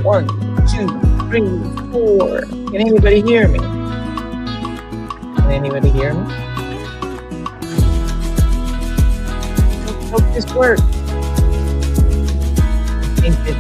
1, 2, 3, 4. Can anybody hear me? Can anybody hear me? Hope this works. Thank you.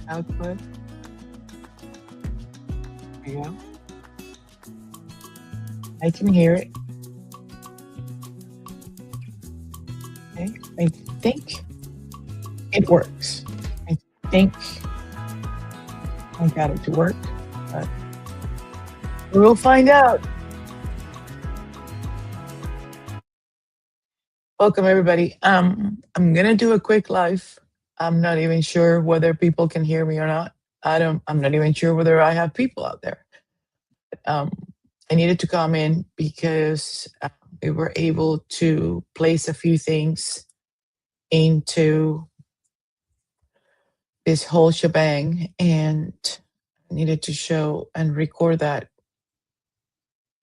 Output. There you go. I can hear it. Okay, I think it works. I think I got it to work, but we'll find out. Welcome everybody. I'm gonna do a quick live. I'm not even sure whether people can hear me or not. I'm not even sure whether I have people out there. I needed to come in because we were able to place a few things into this whole shebang, and I needed to show and record that,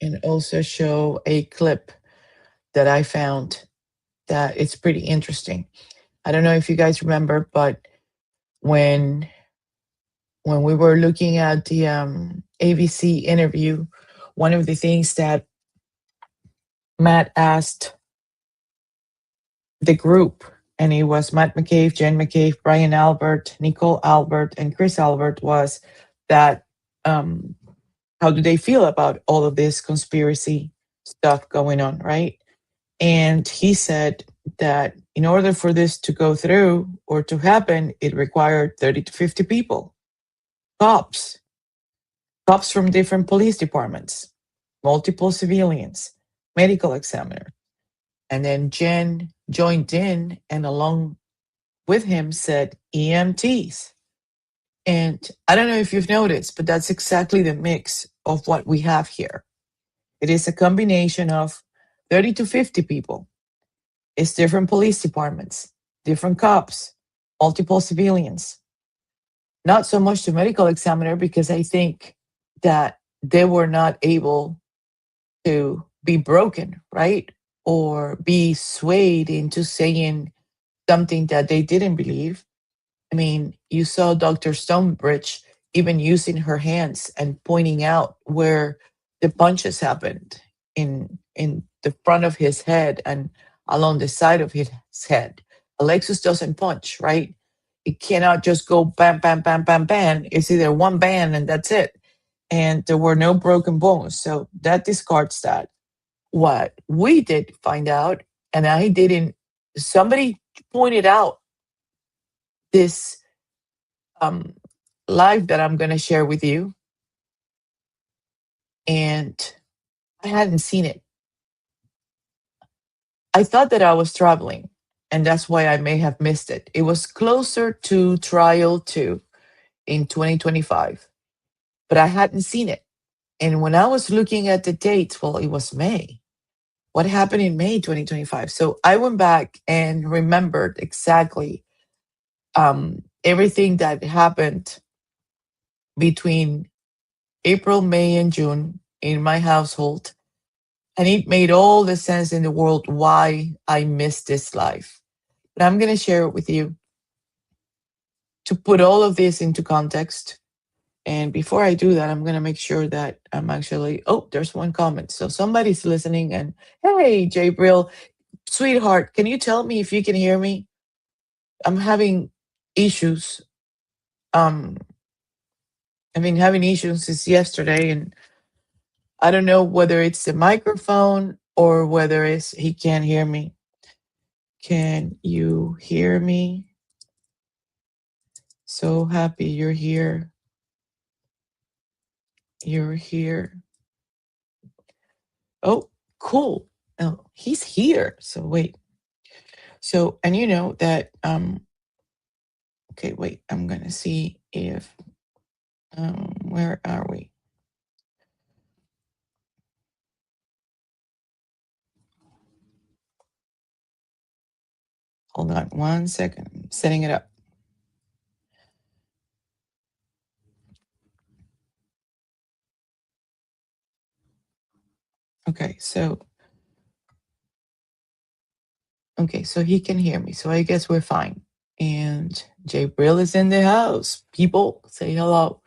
and also show a clip that I found that it's pretty interesting. I don't know if you guys remember, but when we were looking at the ABC interview, one of the things that Matt asked the group, and it was Matt McCabe, Jen McCabe, Brian Albert, Nicole Albert, and Chris Albert, was that how do they feel about all of this conspiracy stuff going on, right? And he said that in order for this to go through or to happen, it required 30 to 50 people, cops from different police departments, multiple civilians, medical examiner. And then Jen joined in, and along with him said EMTs. And I don't know if you've noticed, but that's exactly the mix of what we have here. It is a combination of 30 to 50 people. It's different police departments, different cops, multiple civilians. Not so much the medical examiner, because I think that they were not able to be broken, right? Or be swayed into saying something that they didn't believe. I mean, you saw Dr. Stonebridge even using her hands and pointing out where the punches happened in the front of his head and along the side of his head. Alexis doesn't punch, right? It cannot just go bam, bam, bam, bam, bam. It's either one bam and that's it. And there were no broken bones. So that discards that. What we did find out, and I didn't, somebody pointed out this live that I'm going to share with you, and I hadn't seen it. I thought that I was traveling, and that's why I may have missed it. It was closer to trial 2 in 2025, but I hadn't seen it. And when I was looking at the dates, well, it was May. What happened in May 2025? So I went back and remembered exactly everything that happened between April, May, and June in my household. And it made all the sense in the world why I missed this life. But I'm going to share it with you to put all of this into context. And before I do that, I'm going to make sure that I'm actually, oh, there's one comment. So somebody's listening, and hey, Jabril, sweetheart, can you tell me if you can hear me? I'm having issues. I've been having issues since yesterday, and I don't know whether it's the microphone or whether it's he can't hear me. Can you hear me? So happy you're here. You're here. Oh, cool. Oh, he's here. So wait. So, and you know that, okay, wait, I'm gonna see if, where are we? Hold on 1 second. I'm setting it up. Okay, so he can hear me. So I guess we're fine. And Jay Brill is in the house. People, say hello.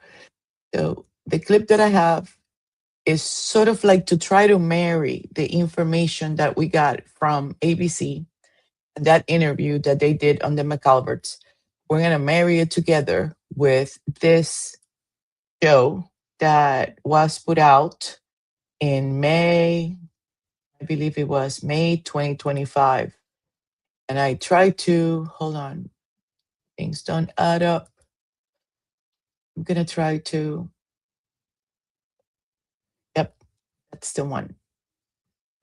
So the clip that I have is sort of like to try to marry the information that we got from ABC and that interview that they did on the McAlberts. We're going to marry it together with this show that was put out in May, I believe it was May 2025. And I tried to, hold on, things don't add up. I'm going to try to, yep, that's the one.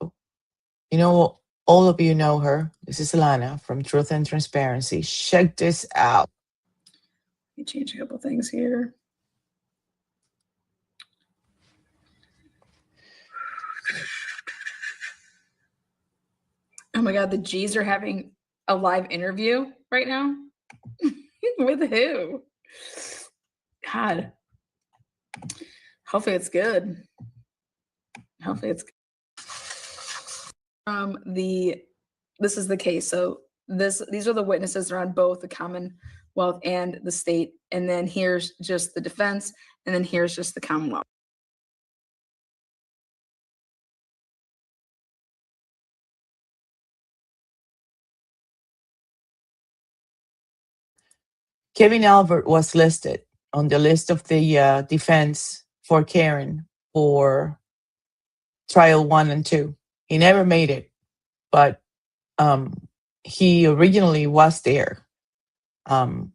You know, all of you know her. This is Alana from Truth and Transparency. Check this out. Let me change a couple things here. Oh my God, the G's are having a live interview right now? With who? God. Hopefully it's good. Hopefully it's good. This is the case. So these are the witnesses that are on both the Commonwealth and the state. And then here's just the defense. And then here's just the Commonwealth. Kevin Albert was listed on the list of the defense for Karen for trial 1 and 2. He never made it, but he originally was there. We're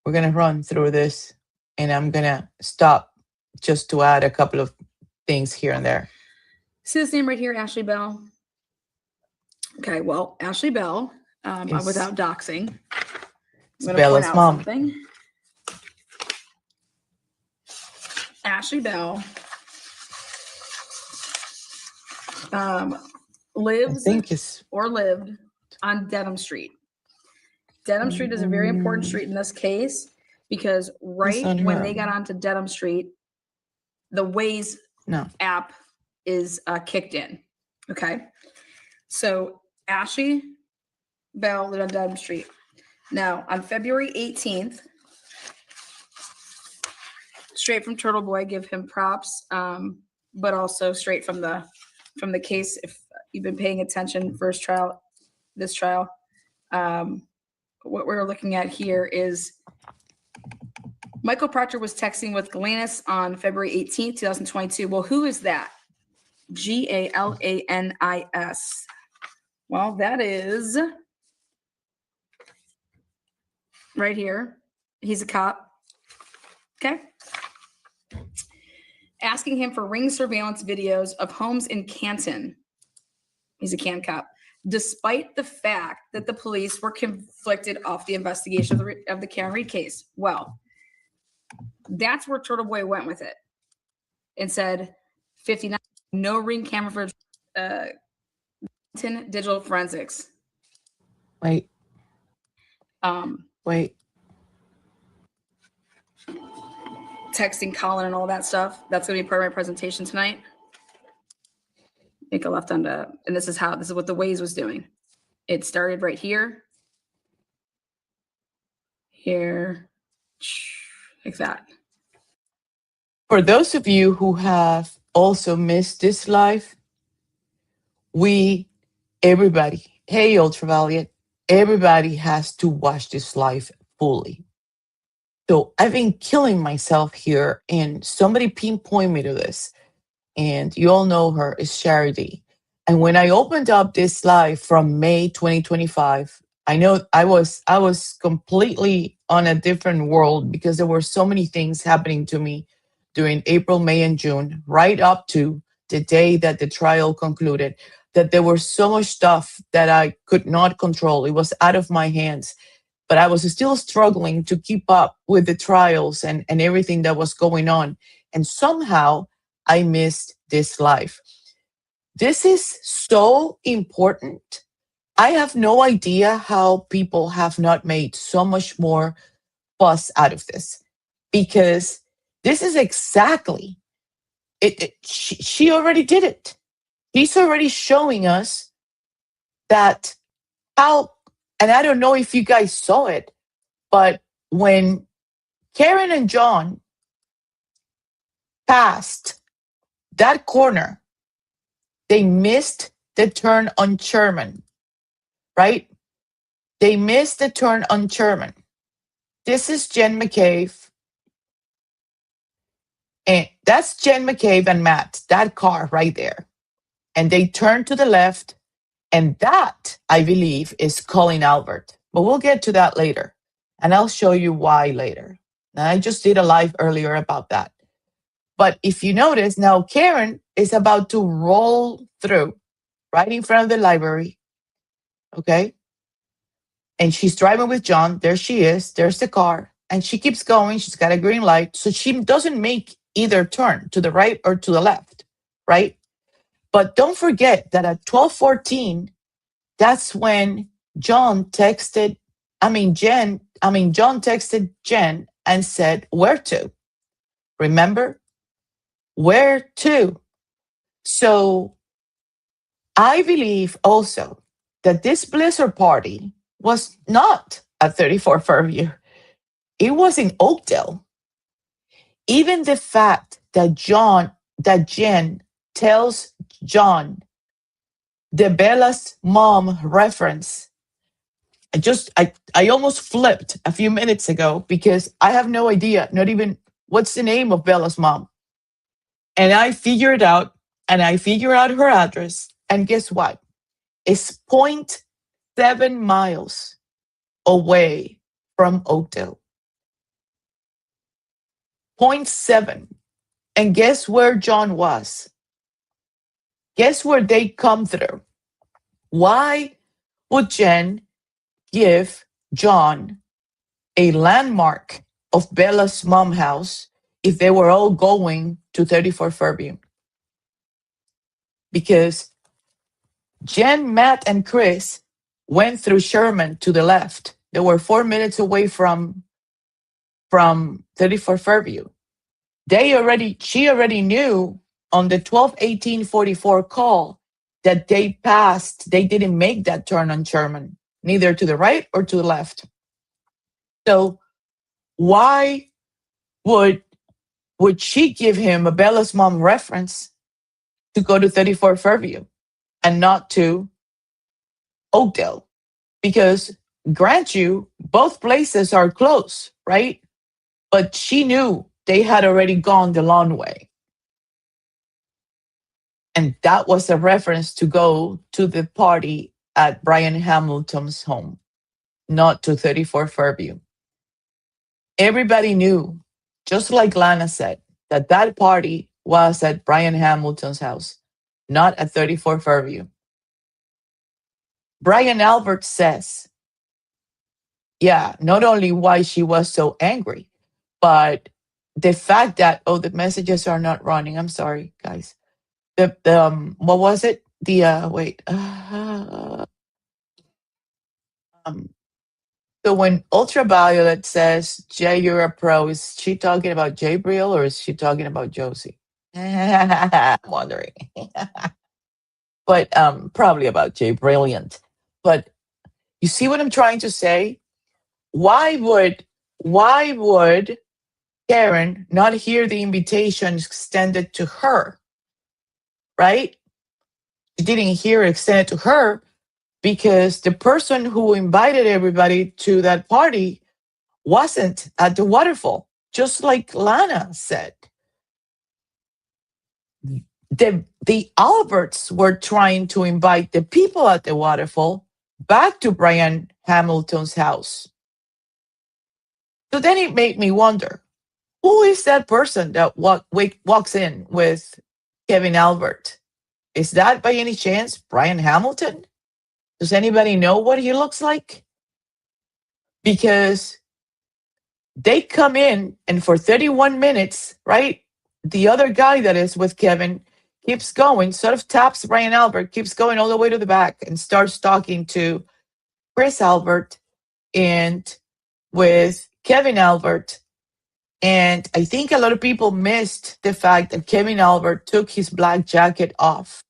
going to run through this, and I'm going to stop just to add a couple of things here and there. See this name right here, Ashley Bell? Okay, well, Ashley Bell, without doxing, I'm going to point out something. Ashley Bell lived on Dedham Street. Dedham Street is a very important street in this case because when they got onto Dedham Street, the WAZE app is kicked in. Okay, so Ashley Bell lived on Dedham Street. Now, on February 18th, straight from Turtle Boy, give him props, but also straight from the case. If you've been paying attention, this trial, what we're looking at here is Michael Proctor was texting with Galanis on February 18th, 2022. Well, who is that? Galanis. Well, that is right here. He's a cop. Okay. Asking him for ring surveillance videos of homes in Canton. He's a can cop. Despite the fact that the police were conflicted off the investigation of the Karen Reed case. Well, that's where Turtle Boy went with it and said 59, no ring camera for digital forensics. Wait. Texting Colin and all that stuff. That's going to be part of my presentation tonight. Make a left on the, and this is what the WAZE was doing. It started right here, like that. For those of you who have also missed this live, everybody, hey Ultraviolet, everybody has to watch this live fully. So I've been killing myself here, and somebody pinpointed me to this. And you all know her, is Charity. And when I opened up this live from May 2025, I know I was completely on a different world because there were so many things happening to me during April, May, and June, right up to the day that the trial concluded, that there was so much stuff that I could not control. It was out of my hands. But I was still struggling to keep up with the trials and everything that was going on. And somehow I missed this life. This is so important. I have no idea how people have not made so much more fuss out of this, because this is exactly it. She already did it. He's already showing us that how, and I don't know if you guys saw it, but when Karen and John passed that corner, they missed the turn on Sherman, right? They missed the turn on Sherman. This is Jen McCabe. And that's Jen McCabe and Matt, that car right there. And they turned to the left. And that, I believe, is Colin Albert. But we'll get to that later. And I'll show you why later. And I just did a live earlier about that. But if you notice, now Karen is about to roll through right in front of the library. Okay. And she's driving with John. There she is. There's the car. And she keeps going. She's got a green light. So she doesn't make either turn to the right or to the left. Right. But don't forget that at 12:14, that's when John texted Jen and said, "Where to?" Remember? Where to? So I believe also that this Blizzard party was not at 34 Fairview. It was in Oakdale. Even the fact that Jen tells John the Bella's mom reference, I almost flipped a few minutes ago because I have no idea, not even what's the name of Bella's mom. And I figured out, her address, and guess what? It's 0.7 miles away from Oakdale. 0.7. And guess where John was? Guess where they come through? Why would Jen give John a landmark of Bella's mom house if they were all going to 34 Fairview? Because Jen, Matt, and Chris went through Sherman to the left. They were 4 minutes away from 34 Fairview. She already knew on the 12:18:44 call that they didn't make that turn on Sherman, neither to the right or to the left. So why would she give him a Bella's mom reference to go to 34 Fairview and not to Oakdale? Because grant you, both places are close, right? But she knew they had already gone the long way. And that was a reference to go to the party at Brian Hamilton's home, not to 34 Fairview. Everybody knew, just like Lana said, that party was at Brian Hamilton's house, not at 34 Fairview. Brian Albert says, yeah, not only why she was so angry, but the fact that, the messages are not running. I'm sorry, guys. What was it? So when Ultraviolet says, "Jay, you're a pro," is she talking about Jay Briel or is she talking about Josie? I'm wondering. But probably about Jay Brilliant. But you see what I'm trying to say? Why would Karen not hear the invitation extended to her? Right? She didn't hear it extended to her because the person who invited everybody to that party wasn't at the Waterfall, just like Lana said. The Alberts were trying to invite the people at the Waterfall, back to Brian Hamilton's house. So then it made me wonder, who is that person that walks in with Kevin Albert? Is that by any chance Brian Hamilton? Does anybody know what he looks like? Because they come in and for 31 minutes, right? The other guy that is with Kevin keeps going, sort of taps Brian Albert, keeps going all the way to the back and starts talking to Chris Albert and with Kevin Albert. And I think a lot of people missed the fact that Kevin Albert took his black jacket off.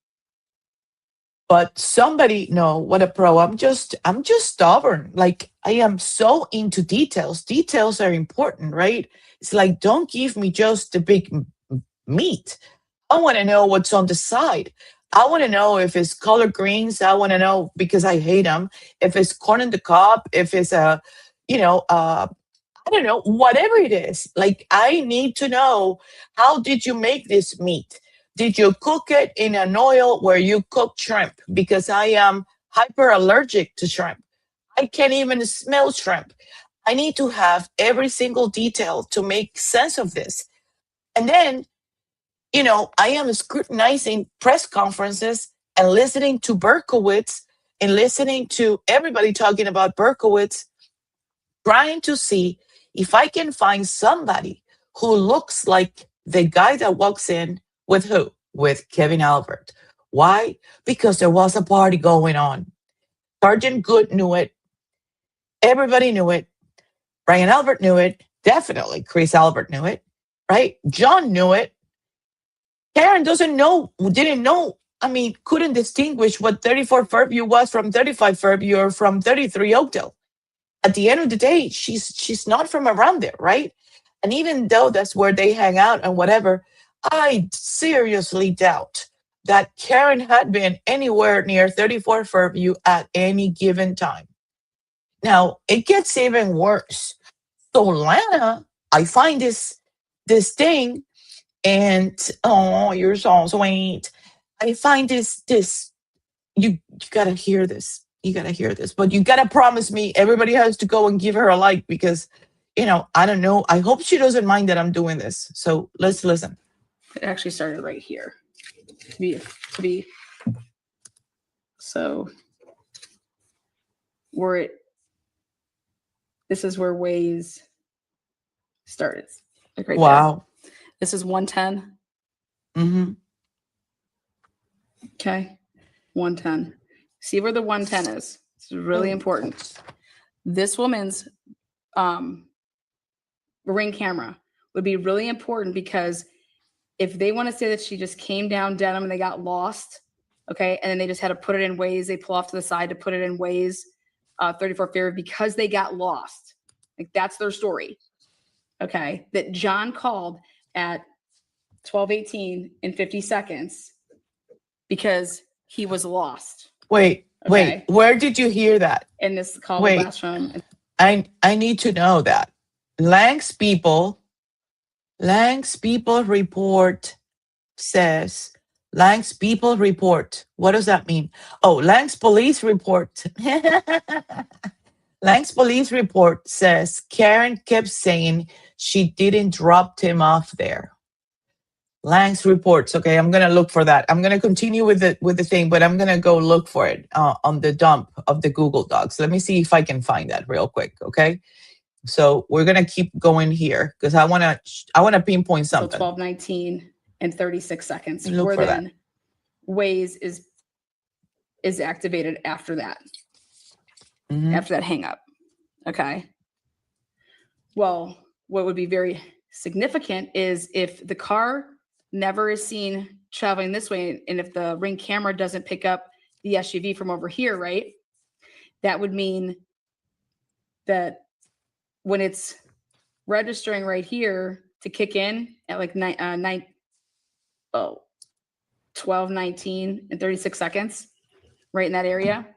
But somebody, no, what a pro. I'm just stubborn. Like, I am so into details. Details are important, right? It's like, don't give me just the big meat. I want to know what's on the side. I want to know if it's collard greens. I want to know, because I hate them, if it's corn on the cob, if it's a, I don't know, whatever it is. Like, I need to know, how did you make this meat? Did you cook it in an oil where you cook shrimp? Because I am hyper allergic to shrimp. I can't even smell shrimp. I need to have every single detail to make sense of this. And then, I am scrutinizing press conferences and listening to Berkowitz and listening to everybody talking about Berkowitz, trying to see if I can find somebody who looks like the guy that walks in with who? With Kevin Albert. Why? Because there was a party going on. Sergeant Good knew it. Everybody knew it. Brian Albert knew it. Definitely Chris Albert knew it, right? John knew it. Karen didn't know. I mean, couldn't distinguish what 34 Fairview was from 35 Fairview or from 33 Oakdale. At the end of the day, she's not from around there, right? And even though that's where they hang out and whatever, I seriously doubt that Karen had been anywhere near 34 Fairview at any given time. Now, it gets even worse. So Lana, I find this thing, and oh, you're so sweet. I find this you gotta hear this. You gotta hear this, but you gotta promise me everybody has to go and give her a like, because, I don't know. I hope she doesn't mind that I'm doing this. So let's listen. It actually started right here. So this is where WAZE started. Like right wow. There. This is 110. Mm-hmm. Okay. 110. See where the 110 is. It's really important. This woman's ring camera would be really important, because if they want to say that she just came down Denham and they got lost, okay, and then they just had to put it in WAZE, they pull off to the side to put it in WAZE 34 Fairview because they got lost. Like, that's their story. Okay. That John called at 12:18 in 50 seconds because he was lost. Wait. Where did you hear that? In this call blast from. I need to know that. Lang's people report says, Lang's people report. What does that mean? Oh, Lang's police report. Lang's police report says Karen kept saying she didn't drop him off there. Lang's reports. Okay, I'm gonna look for that. I'm gonna continue with the thing, but I'm gonna go look for it on the dump of the Google Docs. Let me see if I can find that real quick. Okay, so we're gonna keep going here because I wanna pinpoint something. So 12:19 and 36 seconds. Look for that. WAZE is activated after that. Mm-hmm. After that hang up. Okay. Well, what would be very significant is if the car never is seen traveling this way, and if the ring camera doesn't pick up the SUV from over here, right? That would mean that when it's registering right here to kick in at like 12:19 and 36 seconds, right in that area,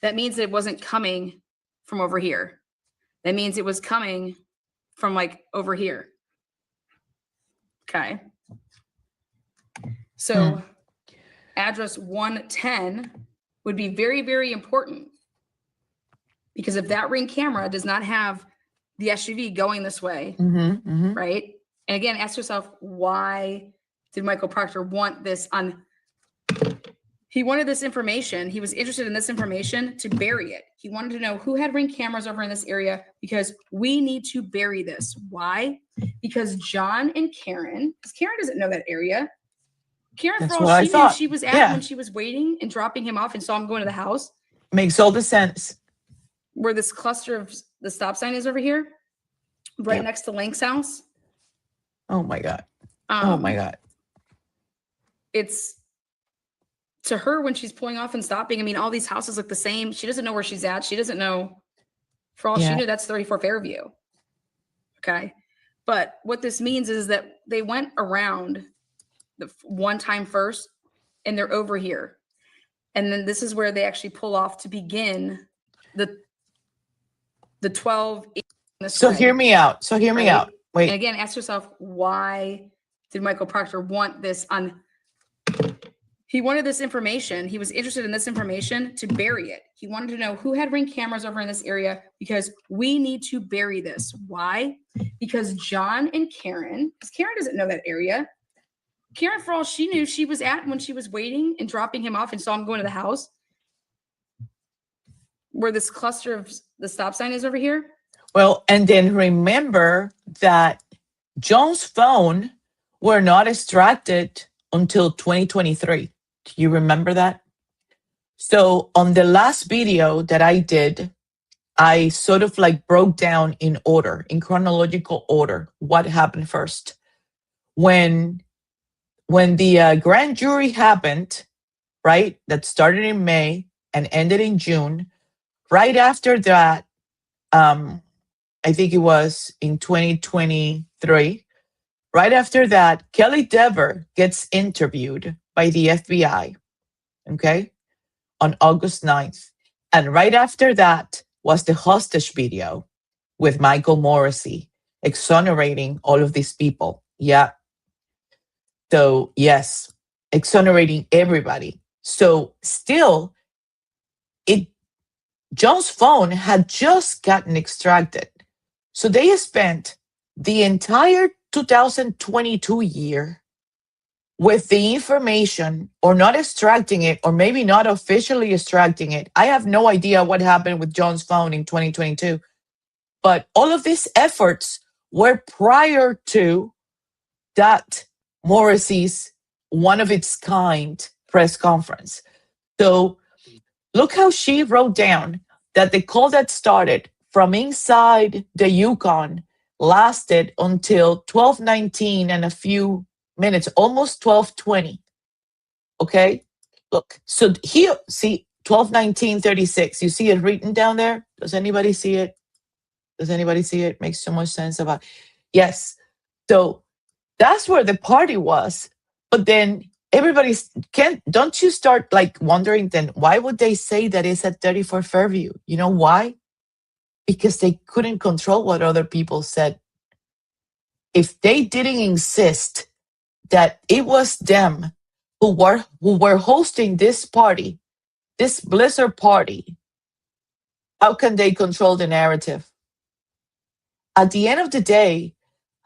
that means it wasn't coming from over here. That means it was coming from like over here. Okay. So address 110 would be very, very important. Because if that Ring camera does not have the SUV going this way, right? And again, ask yourself, why did Michael Proctor want this on? He wanted this information. He was interested in this information to bury it. He wanted to know who had Ring cameras over in this area because we need to bury this. Why? Because John and Karen, because Karen doesn't know that area. Karen, for all she knew, she was at when she was waiting and dropping him off and saw him going to the house. Makes all the sense. Where this cluster of the stop sign is over here, right next to Link's house. Oh my God. Oh my God. It's to her when she's pulling off and stopping. I mean, all these houses look the same. She doesn't know where she's at. She doesn't know. For all she knew, that's 34 Fairview. Okay. But what this means is that they went around the one time first and they're over here. And then this is where they actually pull off to begin the 12. So hear me out. Wait. And again, ask yourself, why did Michael Proctor want this on? He wanted this information. He was interested in this information to bury it. He wanted to know who had Ring cameras over in this area because we need to bury this. Why? Because John and Karen, because Karen doesn't know that area. Karen, for all she knew, she was at when she was waiting and dropping him off and saw him going to the house. Where this cluster of the stop sign is over here. Well, and then remember that John's phone were not extracted until 2023. Do you remember that? So on the last video that I did, I sort of like broke down in order, in chronological order, what happened first. When the grand jury happened, right, that started in May and ended in June, right after that, I think it was in 2023, right after that, Kelly Dever gets interviewed by the FBI, okay, on August 9th. And right after that was the hostage video with Michael Morrissey exonerating all of these people. Yeah. So, yes, exonerating everybody. So still, John's phone had just gotten extracted. So they spent the entire 2022 year with the information or not extracting it, or maybe not officially extracting it. I have no idea what happened with John's phone in 2022. But all of these efforts were prior to that Morrissey's one of its kind press conference. So look how she wrote down that the call that started from inside the Yukon lasted until 12:19 and a few minutes, almost 12:20. Okay, look. So here, see 12:19:36. You see it written down there? Does anybody see it? Does anybody see it? Makes so much sense about. Yes. So that's where the party was. But then don't you start like wondering then why would they say that it's at 34 Fairview? You know why? Because they couldn't control what other people said. If they didn't insist that it was them who were hosting this party, this Blizzard party, how can they control the narrative? At the end of the day,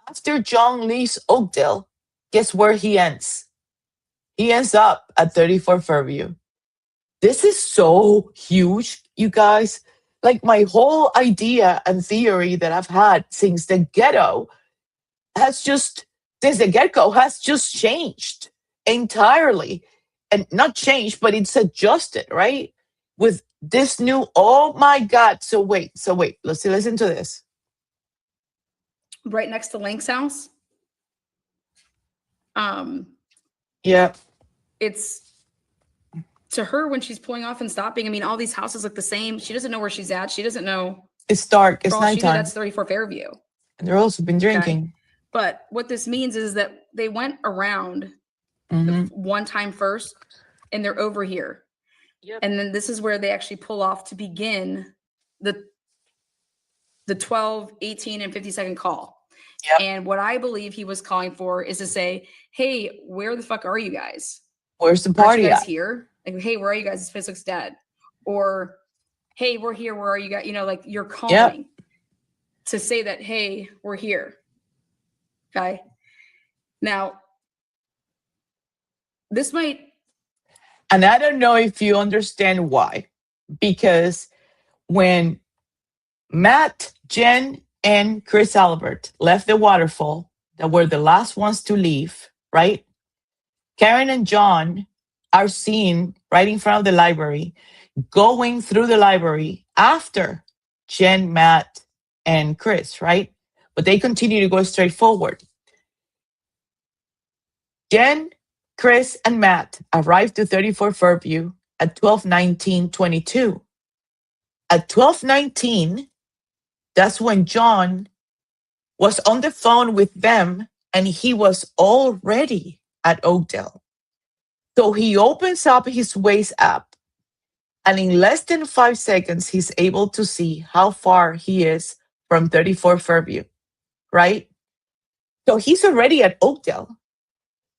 after John leaves Oakdale, guess where he ends? He ends up at 34 Fairview. This is so huge, you guys. Like my whole idea and theory that I've had since the get-go has just changed entirely. And not changed, but it's adjusted, right? With this new, oh my God. So wait, let's listen to this. Right next to Link's house. Yeah. It's to her when she's pulling off and stopping. I mean, all these houses look the same. She doesn't know where she's at. She doesn't know. It's dark. It's nighttime. That's 34 Fairview. And they're also been drinking. Okay. But what this means is that they went around the one time first and they're over here. Yep. And then this is where they actually pull off to begin the 12, 18, and 50-second call. Yep. And what I believe he was calling for is to say, hey, where the fuck are you guys? Where's the party you guys at? Here? Like, hey, where are you guys? This place looks dead. Or hey, we're here. Where are you guys? You know, like you're calling to say that, hey, we're here. Okay. Now, this might. And I don't know if you understand why, because when Matt, Jen, and Chris Albert left the Waterfall, that were the last ones to leave, right? Karen and John are seen right in front of the library, going through the library after Jen, Matt, and Chris, right? But they continue to go straight forward. Jen, Chris, and Matt arrived to 34 Fairview at 12:19:22. At 12:19, that's when John was on the phone with them and he was already at Oakdale. So he opens up his WAZE app, and in less than 5 seconds, he's able to see how far he is from 34 Fairview, right? So he's already at Oakdale.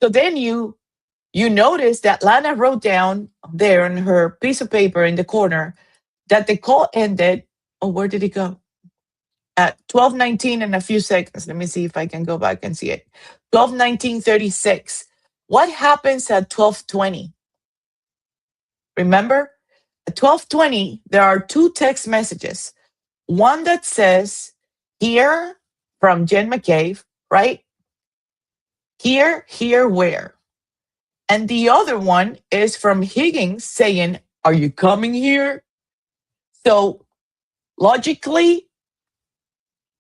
So then you notice that Lana wrote down there on her piece of paper in the corner that the call ended. Oh, where did it go? At 12:19 and a few seconds. Let me see if I can go back and see it. 12:19:36. What happens at 12:20? Remember, at 12:20, there are two text messages. One that says, here, from Jen McCabe, right? Here, where? And the other one is from Higgins saying, are you coming here? So logically,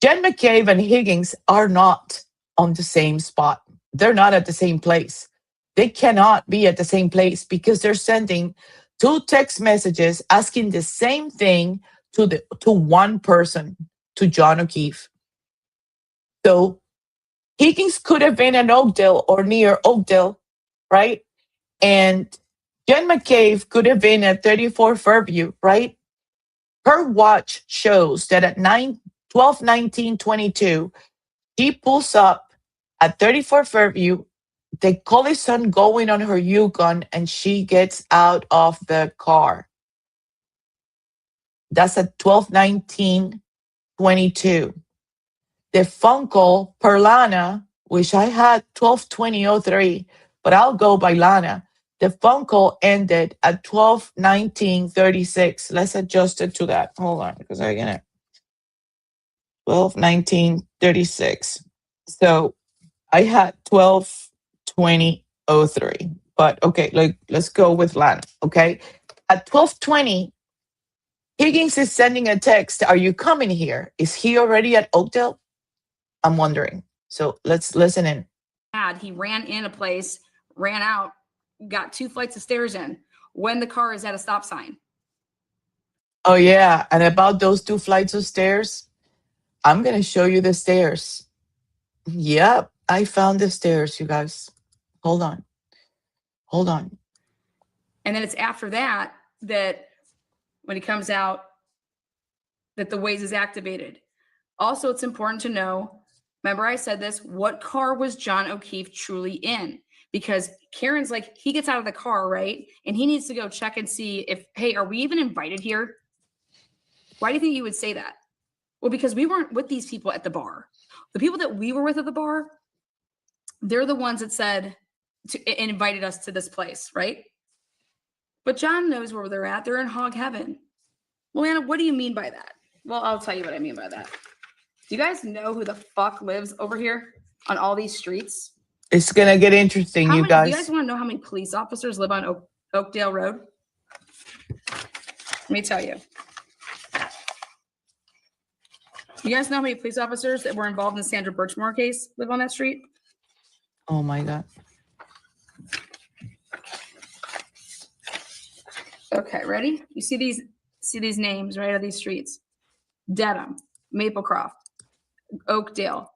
Jen McCabe and Higgins are not on the same spot. They're not at the same place. They cannot be at the same place because they're sending two text messages asking the same thing to one person, to John O'Keefe. So Higgins could have been in Oakdale or near Oakdale, right? And Jen McCabe could have been at 34 Fairview, right? Her watch shows that at 12:19:22, she pulls up at 34 Fairview. They call his son going on her Yukon, and she gets out of the car. That's at 12:19:22. The phone call per Lana, which I had 12:20:03, but I'll go by Lana. The phone call ended at 12:19:36. Let's adjust it to that. Hold on, because I get it. 12:19:36. So I had 12:20:03. But okay, let's go with Lana. Okay. At 12:20, Higgins is sending a text. Are you coming here? Is he already at Oakdale? I'm wondering. So let's listen in. He ran in a place, ran out, got 2 flights of stairs in when the car is at a stop sign. Oh, yeah. And about those 2 flights of stairs, I'm going to show you the stairs. Yep. I found the stairs, you guys. Hold on. And then it's after that when he comes out, that the WAZE is activated. Also, it's important to know, remember I said this, what car was John O'Keefe truly in? Because Karen's like, he gets out of the car, right? And he needs to go check and see if, hey, are we even invited here? Why do you think you would say that? Well, because we weren't with these people at the bar. The people that we were with at the bar, they're the ones that said, invited us to this place, right? But John knows where they're at. They're in hog heaven. Well, Anna, what do you mean by that? Well, I'll tell you what I mean by that. Do you guys know who the fuck lives over here on all these streets? It's going to get interesting, you guys. Do you guys want to know how many police officers live on Oakdale Road? Let me tell you. You guys know how many police officers that were involved in the Sandra Birchmore case live on that street? Oh, my God. Okay, ready? You see these names, right, of these streets? Dedham, Maplecroft, Oakdale,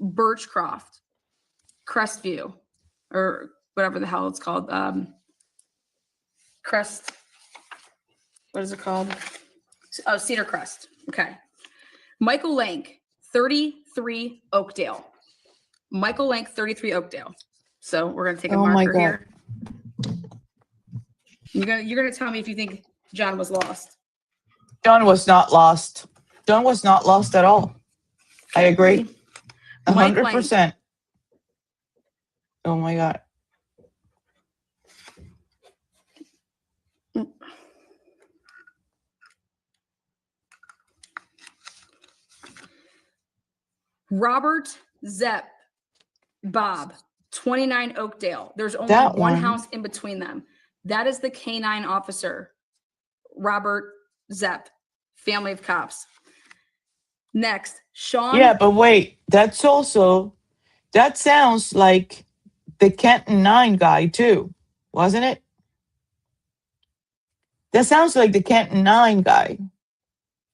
Birchcroft, Crestview, or whatever the hell it's called. Crest. What is it called? Oh, Cedar Crest. Okay. Michael Lank, 33 Oakdale. Michael Lank, 33 Oakdale. So we're gonna take a marker here. You're gonna tell me if you think John was lost. John was not lost. John was not lost at all. I agree. 100%. Oh my God. Robert Zepp, Bob, 29 Oakdale. There's only one house in between them. That is the canine officer, Robert Zepp, family of cops. Next, Sean. Yeah, but wait, that sounds like the Canton 9 guy too, wasn't it? That sounds like the Canton 9 guy,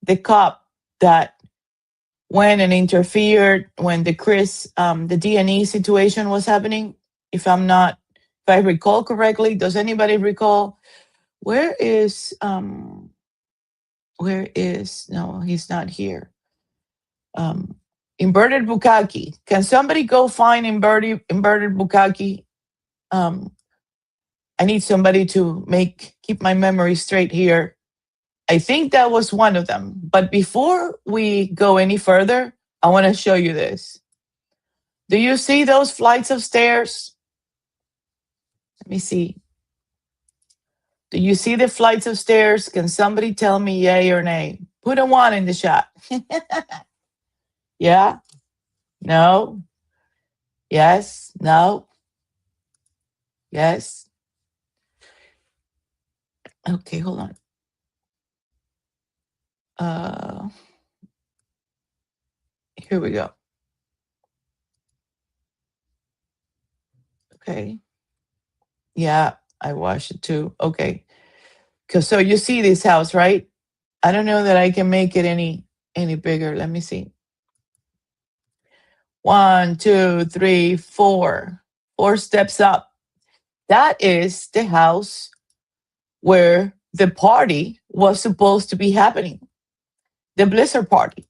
the cop that went and interfered when the D&E situation was happening. If I recall correctly, does anybody recall? No, he's not here. Inverted Bukkake. Can somebody go find inverted Bukkake? I need somebody to keep my memory straight here. I think that was one of them. But before we go any further, I want to show you this. Do you see those flights of stairs? Let me see. Do you see the flights of stairs? Can somebody tell me yay or nay? Put a 1 in the chat. Yeah? No? Yes? No? Yes? Okay, hold on. Here we go. Okay. Yeah, I watched it too. Okay. So you see this house, right? I don't know that I can make it any bigger. Let me see. 1, 2, 3, 4. 4 steps up. That is the house where the party was supposed to be happening. The Blizzard party.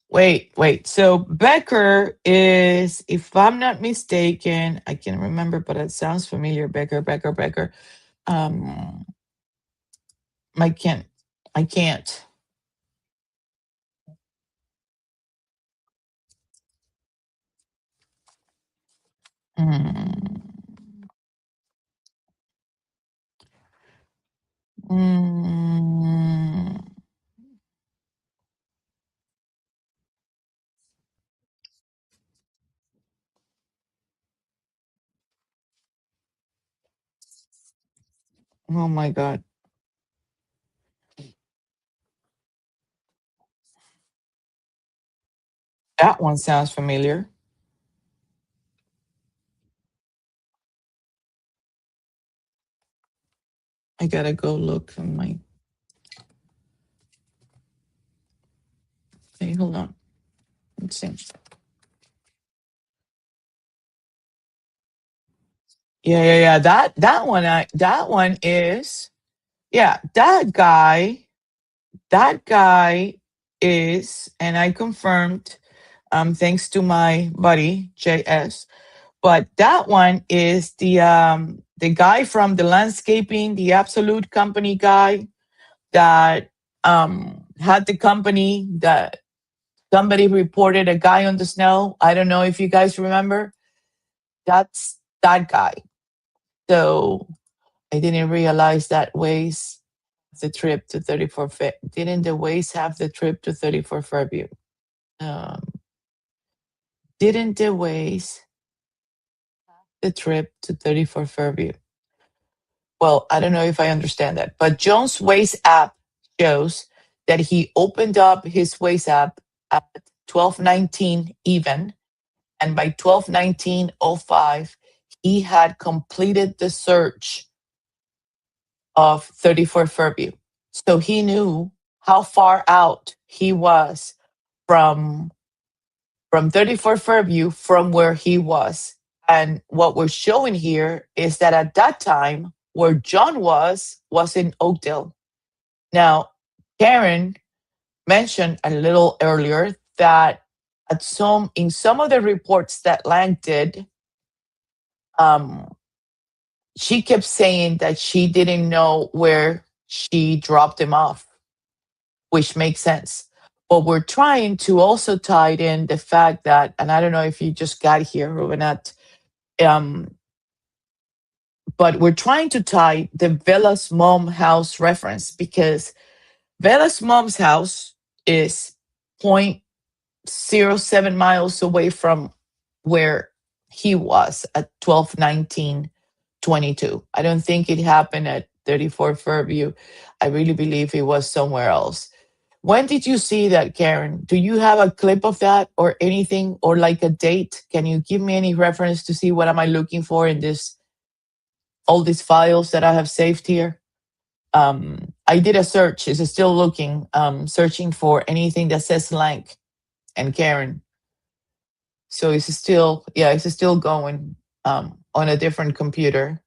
Wait. So Becker is, if I'm not mistaken, I can't remember, but it sounds familiar. Becker. I can't. Oh my God. That one sounds familiar. I gotta go look on my. Okay, hold on. Let's see. Yeah. That one is. Yeah, that guy is, and I confirmed, thanks to my buddy JS. But that one is the guy from the landscaping, the Absolute Company guy that had the company that somebody reported a guy on the snow. I don't know if you guys remember. That's that guy. So I didn't realize that WAZE the trip to 34 didn't the WAZE have the trip to 34 Fairview? Didn't the WAZE the trip to 34 Fairview? Well, I don't know if I understand that, but John's WAZE app shows that he opened up his WAZE app at 12:19 even, and by 12:19:05 he had completed the search of 34 Fairview. So he knew how far out he was from 34 Fairview from where he was. And what we're showing here is that at that time, where John was in Oakdale. Now, Karen mentioned a little earlier that in some of the reports that Lang did, she kept saying that she didn't know where she dropped him off, which makes sense. But we're trying to also tie in the fact that, and I don't know if you just got here, Rubenat, but we're trying to tie the Vela's mom house reference because Vela's mom's house is 0.07 miles away from where he was at 12/19/22. I don't think it happened at 34 Fairview. I really believe it was somewhere else. When did you see that, Karen? Do you have a clip of that or anything or like a date? Can you give me any reference to see what am I looking for in this all these files that I have saved here? I did a search. Is still looking, searching for anything that says Lank and Karen. So it's still, yeah, it's still going on a different computer.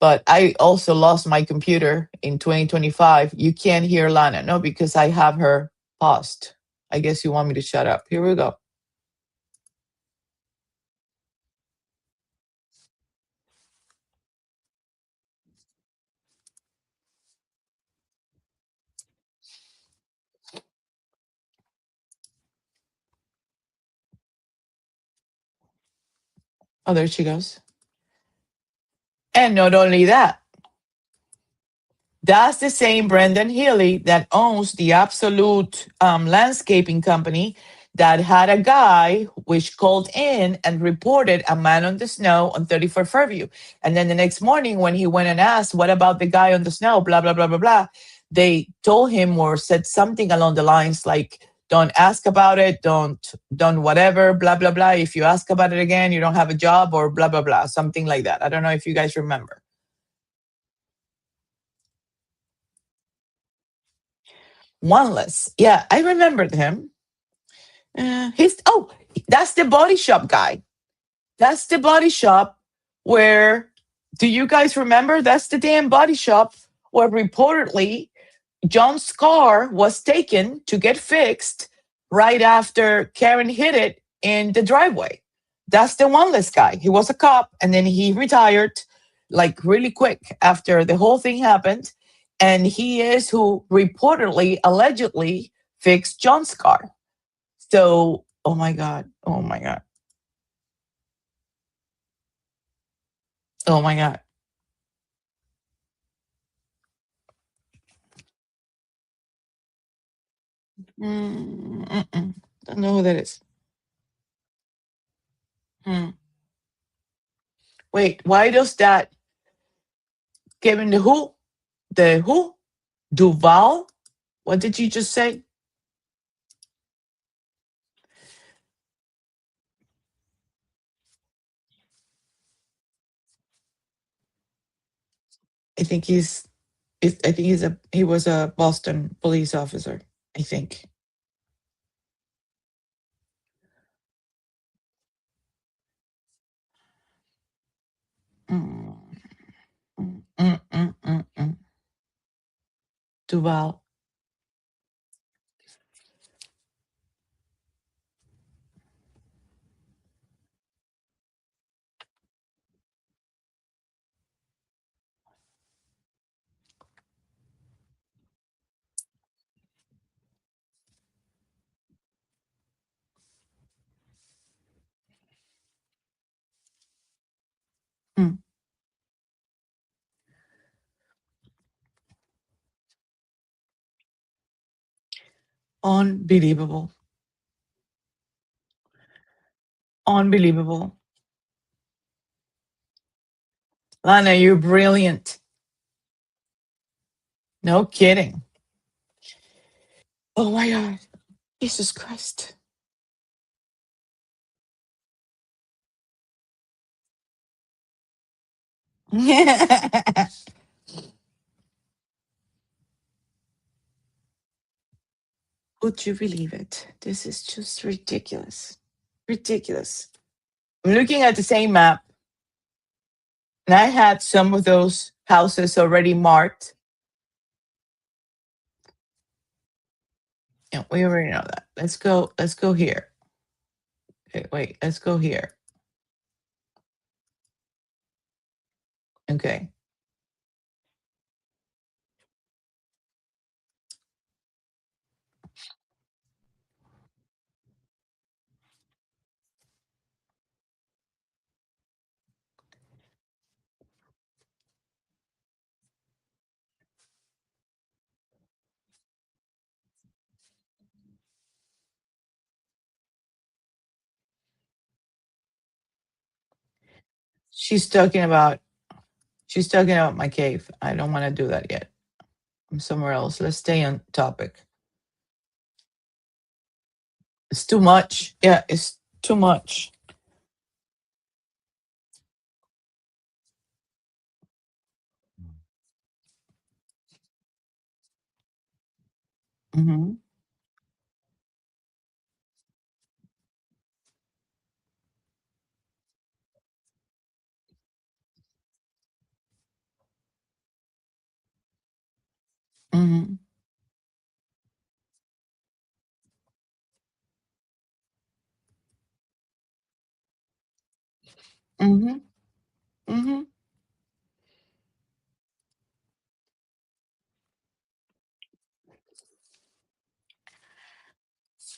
But I also lost my computer in 2025. You can't hear Lana, no, because I have her paused. I guess you want me to shut up. Here we go. Oh, there she goes. And not only that, that's the same Brendan Healy that owns the Absolute landscaping company that had a guy which called in and reported a man on the snow on 34 Fairview. And then the next morning when he went and asked, what about the guy on the snow, blah, blah, blah, blah, blah, they told him or said something along the lines like, don't ask about it, don't whatever, blah, blah, blah. If you ask about it again, you don't have a job or blah, blah, blah, something like that. I don't know if you guys remember. One less. Yeah, I remembered him. That's the body shop guy. That's the body shop where, do you guys remember? That's the damn body shop where reportedly John's car was taken to get fixed right after Karen hit it in the driveway. That's the one less guy. He was a cop and then he retired like really quick after the whole thing happened. And he is who reportedly, allegedly fixed John's car. So, oh my God. Oh my God. Oh my God. Don't know who that is. Wait, why does that Kevin the who? The who? Duval? What did you just say? I think he was a Boston police officer, I think. Mm, mm, mm, mm, mm, mm. Duval. Mm. Unbelievable. Unbelievable. Lana, you're brilliant. No kidding. Oh my God. Jesus Christ. Would you believe it? This is just ridiculous. Ridiculous. I'm looking at the same map, and I had some of those houses already marked. Yeah, we already know that. Let's go. Let's go here. Okay, wait. Let's go here. Okay. She's talking about my cave. I don't want to do that yet. I'm somewhere else. Let's stay on topic. It's too much. Yeah, it's too much. Mm-hmm. Mm-hmm. Mm-hmm. Mm-hmm.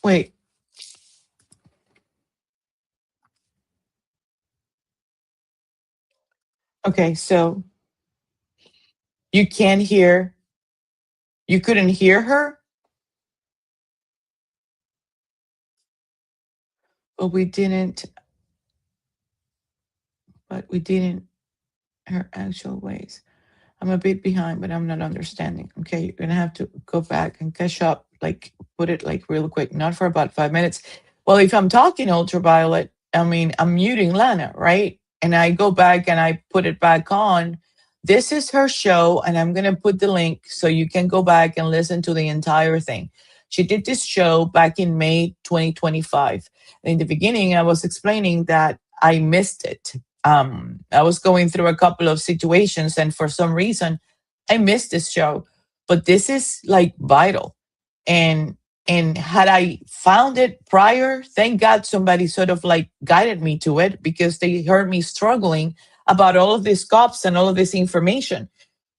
Wait. Okay, so you can't hear. You couldn't hear her, but we didn't. But we didn't. Her actual ways. I'm a bit behind, but I'm not understanding. Okay, you're gonna have to go back and catch up, like put it like real quick, not for about 5 minutes. Well, if I'm talking ultraviolet, I mean I'm muting Lana, right? And I go back and I put it back on. This is her show, and I'm gonna put the link so you can go back and listen to the entire thing. She did this show back in May 2025. And in the beginning, I was explaining that I missed it. I was going through a couple of situations, and for some reason, I missed this show. But this is like vital, and had I found it prior, thank God somebody sort of like guided me to it because they heard me struggling about all of these cops and all of this information.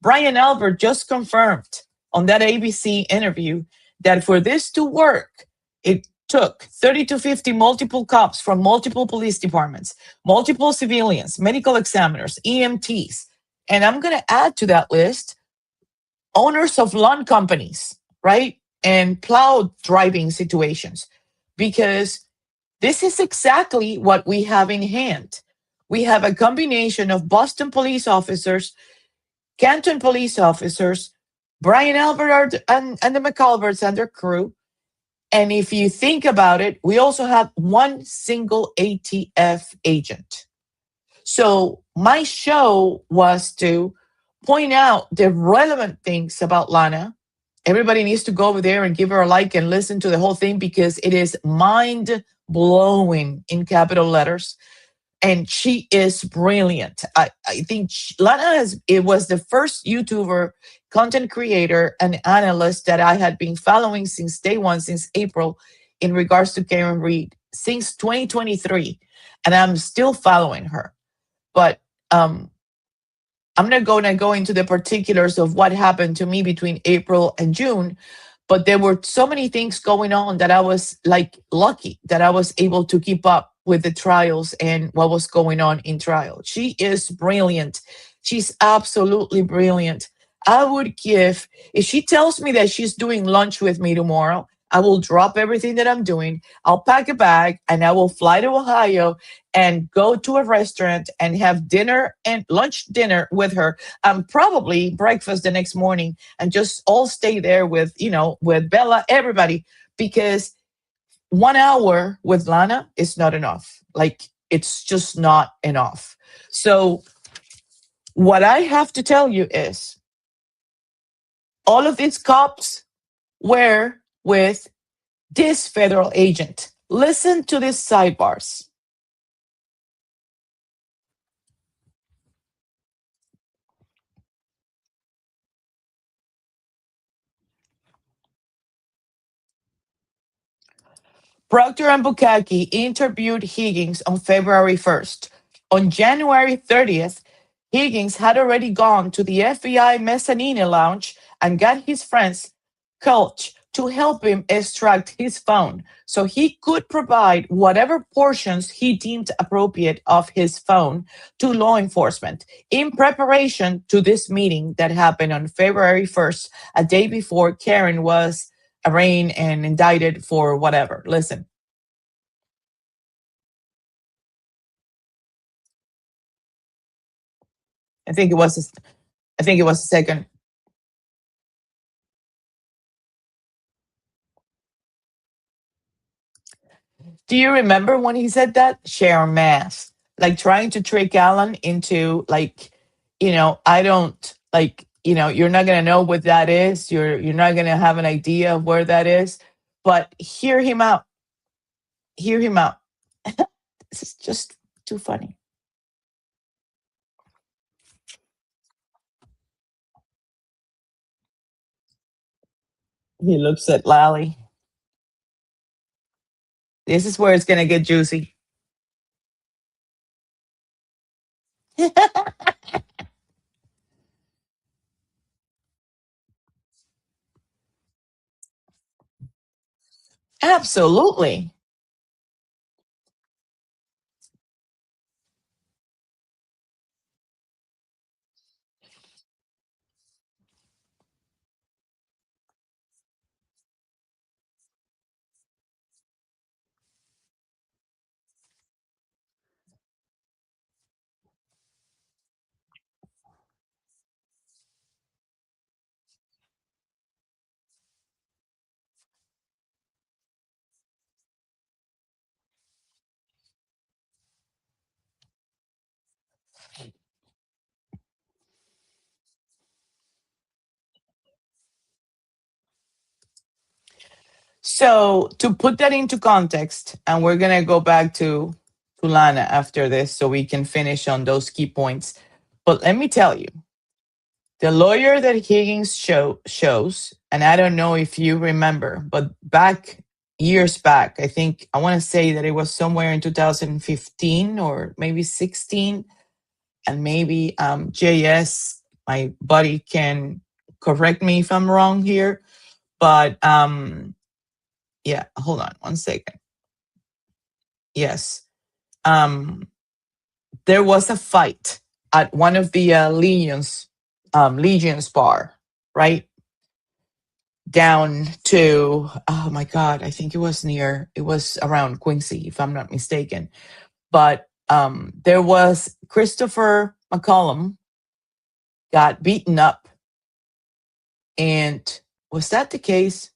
Brian Albert just confirmed on that ABC interview that for this to work, it took 30 to 50 multiple cops from multiple police departments, multiple civilians, medical examiners, EMTs. And I'm going to add to that list owners of lawn companies, right? And plow driving situations, because this is exactly what we have in hand. We have a combination of Boston police officers, Canton police officers, Brian Albert and the McAlberts and their crew. And if you think about it, we also have one single ATF agent. So my show was to point out the relevant things about Lana. Everybody needs to go over there and give her a like and listen to the whole thing because it is mind blowing in capital letters. And she is brilliant. I think it was the first YouTuber, content creator, and analyst that I had been following since day one, since April, in regards to Karen Reed, since 2023. And I'm still following her. But I'm not going to go into the particulars of what happened to me between April and June, but there were so many things going on that I was like lucky that I was able to keep up with the trials and what was going on in trial. She is brilliant. She's absolutely brilliant. I would give, if she tells me that she's doing lunch with me tomorrow, I will drop everything that I'm doing. I'll pack a bag and I will fly to Ohio and go to a restaurant and have dinner and lunch dinner with her. Probably breakfast the next morning and just all stay there with, with Bella, everybody, because 1 hour with Lana is not enough. Like it's just not enough. So what I have to tell you is all of these cops were with this federal agent. Listen to these sidebars. Procter and Bukaki interviewed Higgins on February 1st. On January 30th, Higgins had already gone to the FBI mezzanine lounge and got his friends Kulch to help him extract his phone so he could provide whatever portions he deemed appropriate of his phone to law enforcement in preparation to this meeting that happened on February 1st, a day before Karen was arraigned and indicted for whatever. Listen. I think it was. I think it was the second. Do you remember when he said that? Share mass. Like trying to trick Alan into like, I don't like, you're not gonna know what that is. You're not gonna have an idea of where that is. But hear him out. Hear him out. This is just too funny. He looks at Lally. This is where it's gonna get juicy. Absolutely. So to put that into context, and we're gonna go back to Lana after this so we can finish on those key points. But let me tell you, the lawyer that Higgins shows, and I don't know if you remember, but years back, I want to say that it was somewhere in 2015 or maybe 16, and maybe JS, my buddy, can correct me if I'm wrong here, but yeah, hold on one second. Yes. There was a fight at one of the Legion's bar, right? Down to, oh my God, I think it was around Quincy, if I'm not mistaken. But there was Christopher McCollum got beaten up. And was that the case?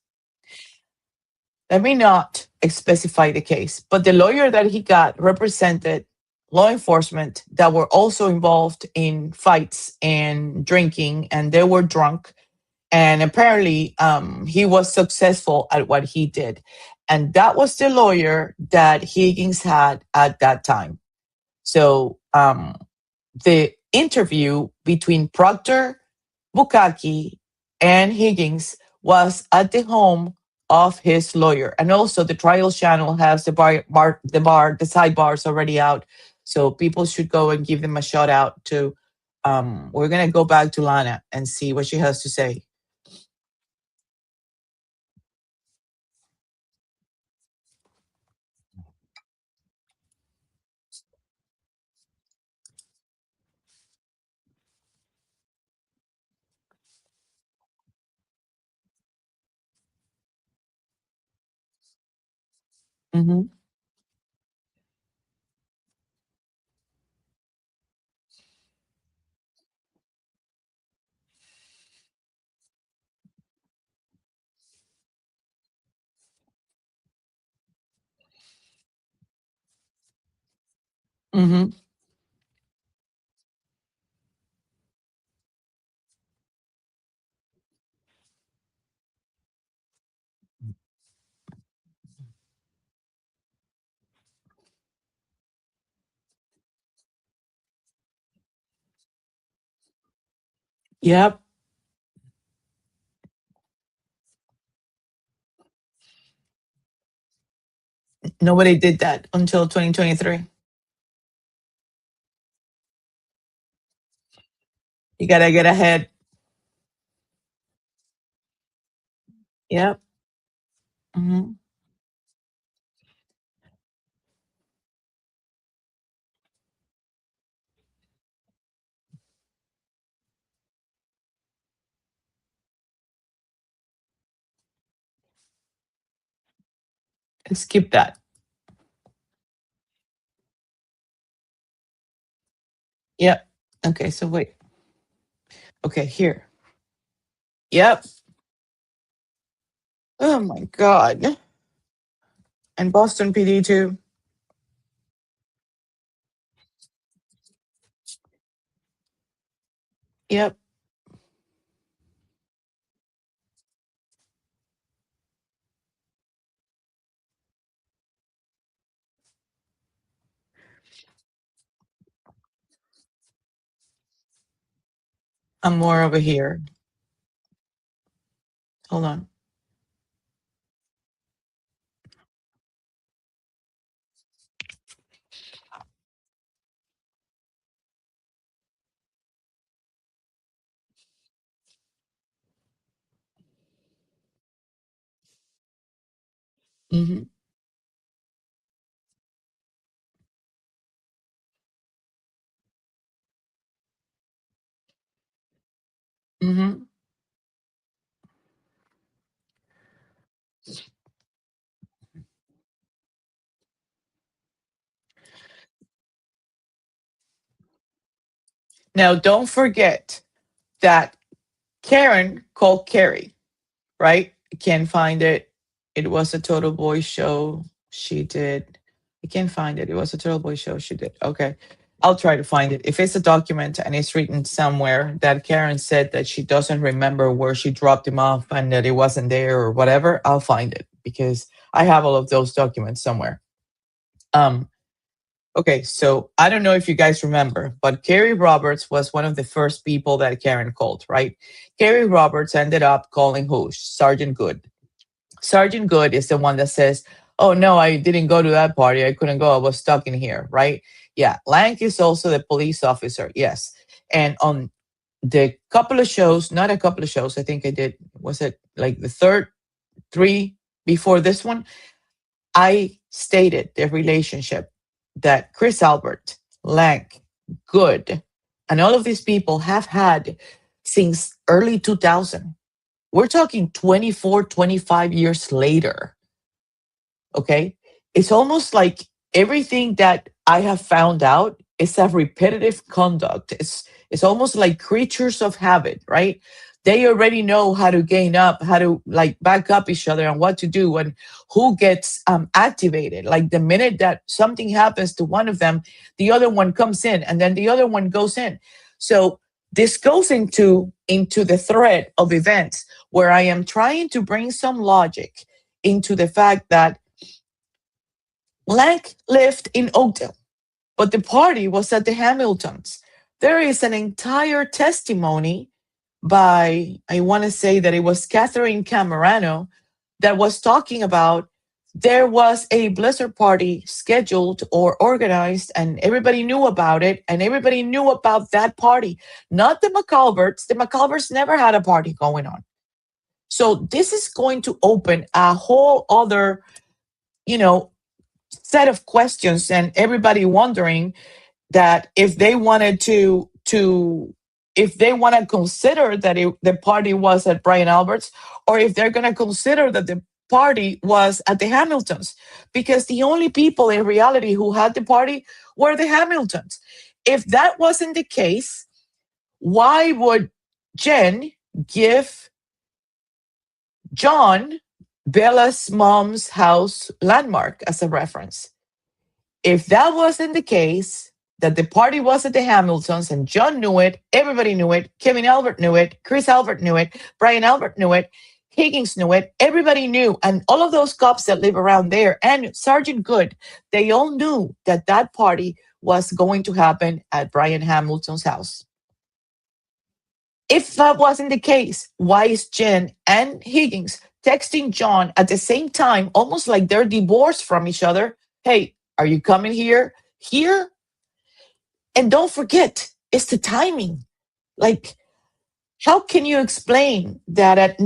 Let me not specify the case, but the lawyer that he got represented law enforcement that were also involved in fights and drinking, and they were drunk. And apparently, he was successful at what he did. And that was the lawyer that Higgins had at that time. So the interview between Proctor, Bukaki, and Higgins was at the home of his lawyer. And also the trial channel has the sidebars already out. So people should go and give them a shout out to, we're going to go back to Lana and see what she has to say. Mm-hmm. Mm-hmm. Yep. Nobody did that until 2023. You got to get ahead. Yep. Mm-hmm. Skip that. Yep. Okay, so wait. Okay, here. Yep. Oh my God. And Boston PD too. Yep. I'm more over here. Hold on. Mm-hmm. Mm-hmm. Now, don't forget that Karen called Carrie, right? I can't find it. It was a Total Boy show she did. I can't find it. It was a Total Boy show she did. Okay. I'll try to find it. If it's a document and it's written somewhere that Karen said that she doesn't remember where she dropped him off and that it wasn't there or whatever, I'll find it because I have all of those documents somewhere. Okay, so I don't know if you guys remember, but Carrie Roberts was one of the first people that Karen called, right? Carrie Roberts ended up calling who? Sergeant Good. Sergeant Good is the one that says, "Oh no, I didn't go to that party. I couldn't go. I was stuck in here," right? Yeah. Lank is also the police officer. Yes. And on the couple of shows, not a couple of shows, I think I did, was it like the third three before this one? I stated the relationship that Chris Albert, Lank, Good, and all of these people have had since early 2000. We're talking 24, 25 years later. Okay. It's almost like everything that I have found out is a repetitive conduct. It's almost like creatures of habit, right? They already know how to gain up, how to like back up each other and what to do and who gets activated. Like the minute that something happens to one of them, the other one comes in and then the other one goes in. So this goes into the thread of events where I am trying to bring some logic into the fact that Lank lived in Oakdale, but the party was at the Hamiltons. There is an entire testimony by, I want to say that it was Catherine Camerano, that was talking about there was a blizzard party scheduled or organized, and everybody knew about it, and everybody knew about that party, not the McAlberts. The McAlberts never had a party going on. So this is going to open a whole other, you know, set of questions and everybody wondering that if they wanted to if they want to consider that the party was at Brian Albert's or if they're going to consider that the party was at the Hamiltons, because the only people in reality who had the party were the Hamiltons. If that wasn't the case, why would Jen give John Bella's mom's house landmark as a reference? If that wasn't the case, that the party was at the Hamiltons and John knew it, everybody knew it, Kevin Albert knew it, Chris Albert knew it, Brian Albert knew it, Higgins knew it, everybody knew, and all of those cops that live around there and Sergeant Good, they all knew that that party was going to happen at Brian Hamilton's house. If that wasn't the case, why is Jen and Higgins texting John at the same time, almost like they're divorced from each other? Hey, are you coming here? Here? And don't forget, it's the timing. Like, how can you explain that at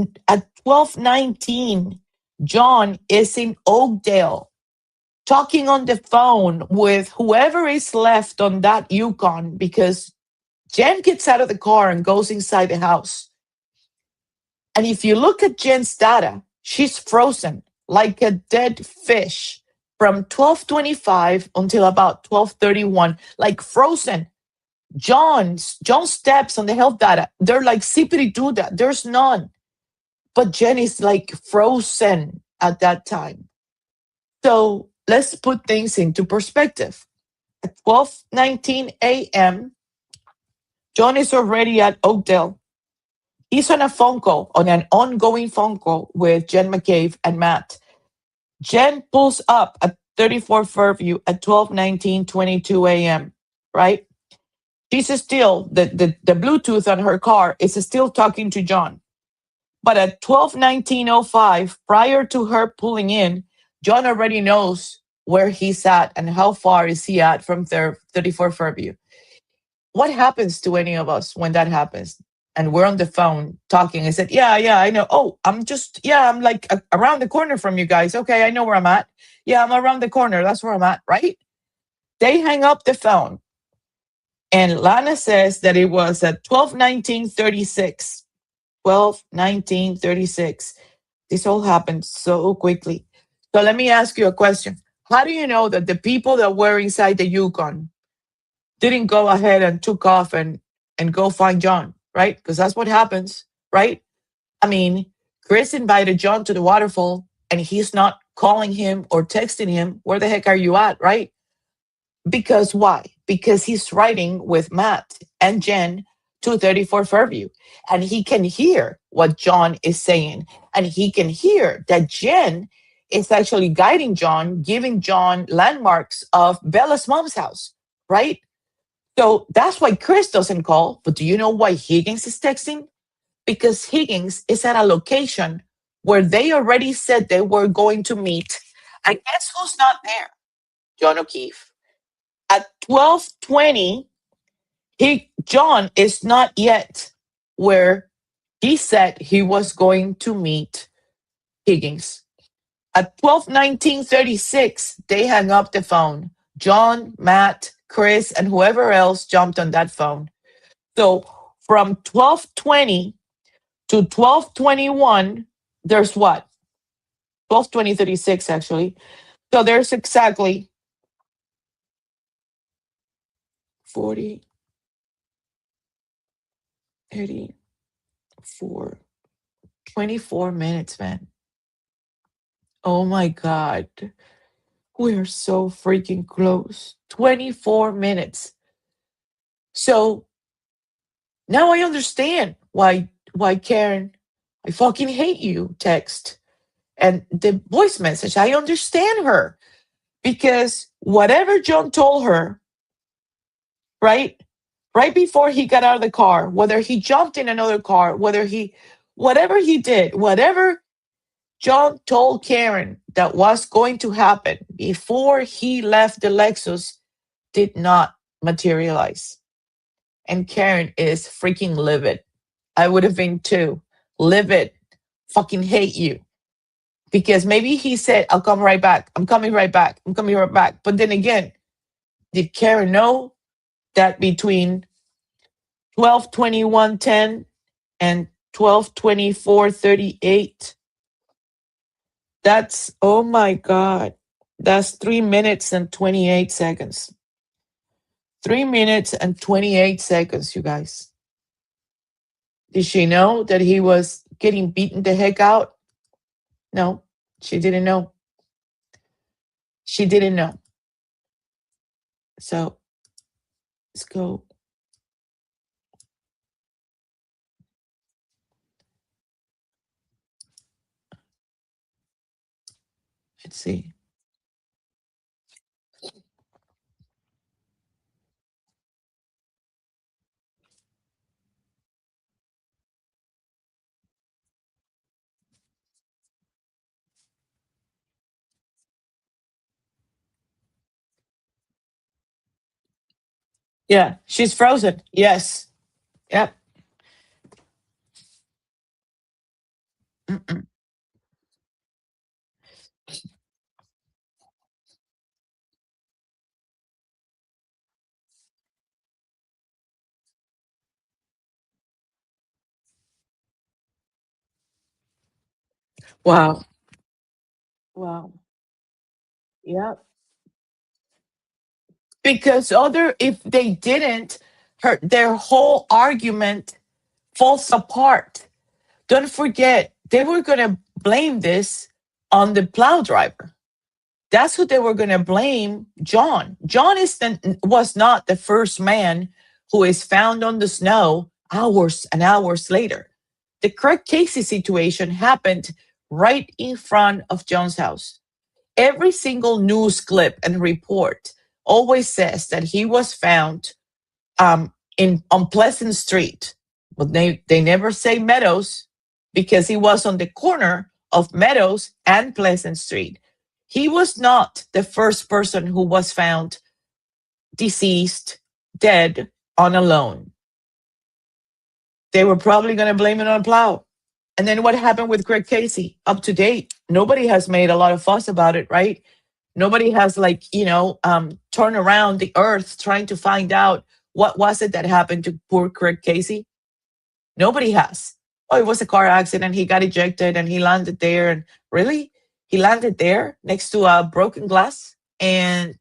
12:19, John is in Oakdale talking on the phone with whoever is left on that Yukon, because Jen gets out of the car and goes inside the house. And if you look at Jen's data, she's frozen like a dead fish from 12:25 until about 12:31, like frozen. John's steps on the health data, they're like zippity-doo that. There's none. But Jen is like frozen at that time. So let's put things into perspective. At 12:19 a.m., John is already at Oakdale. He's on an ongoing phone call with Jen McCabe and Matt. Jen pulls up at 34 Fairview at 12:19:22 a.m., right? She's still, the Bluetooth on her car is still talking to John. But at 12:19:05, prior to her pulling in, John already knows where he's at and how far is he at from 34 Fairview. What happens to any of us when that happens? And we're on the phone talking. I said, yeah, I know. Oh, I'm like around the corner from you guys. Okay, I know where I'm at. Yeah, I'm around the corner. That's where I'm at, right? They hang up the phone. And Lana says that it was at 12:19:36. 12:19:36. This all happened so quickly. So let me ask you a question. How do you know that the people that were inside the Yukon didn't go ahead and took off and go find John, right? Because that's what happens, right? I mean, Chris invited John to the waterfall and he's not calling him or texting him, where the heck are you at, right? Because why? Because he's riding with Matt and Jen to 34 Fairview. And he can hear what John is saying. And he can hear that Jen is actually guiding John, giving John landmarks of Bella's mom's house, right? So that's why Chris doesn't call. But do you know why Higgins is texting? Because Higgins is at a location where they already said they were going to meet. And guess who's not there? John O'Keefe. At 12:20, John is not yet where he said he was going to meet Higgins. At 12:19:36, they hang up the phone. John, Matt, Chris, and whoever else jumped on that phone. So from 12:20 to 12:21, there's what? 12:20:36 actually. So there's exactly 40, 84, 24 minutes, man. Oh my God. We're so freaking close. 24 minutes. So now I understand why Karen, I fucking hate you text and the voice message. I understand her because whatever John told her, right? Right before he got out of the car, whether he jumped in another car, whatever he did, whatever John told Karen that was going to happen before he left the Lexus did not materialize. And Karen is freaking livid. I would have been too. Livid. Fucking hate you. Because maybe he said, I'll come right back. I'm coming right back. I'm coming right back. But then again, did Karen know that between 12:21:10 and 12:24:38, that's, oh my God, that's 3 minutes and 28 seconds. 3 minutes and 28 seconds, you guys. Did she know that he was getting beaten the heck out? No, she didn't know. She didn't know. So let's go. Let's see. Yeah, she's frozen. Yes. Yep. Mm-mm. Wow. Wow. Yep. Because if they didn't, their whole argument falls apart. Don't forget, they were going to blame this on the plow driver. That's who they were going to blame, John. John was not the first man who is found on the snow hours and hours later. The Craig Casey situation happened right in front of John's house. Every single news clip and report always says that he was found on Pleasant Street. But they never say Meadows, because he was on the corner of Meadows and Pleasant Street. He was not the first person who was found deceased, dead, on a lawn. They were probably going to blame it on a plow. And then what happened with Craig Casey? Up to date, nobody has made a lot of fuss about it, right? Nobody has turned around the earth trying to find out what was it that happened to poor Craig Casey. Nobody has. Oh, it was a car accident. He got ejected and he landed there. And really? He landed there next to a broken glass and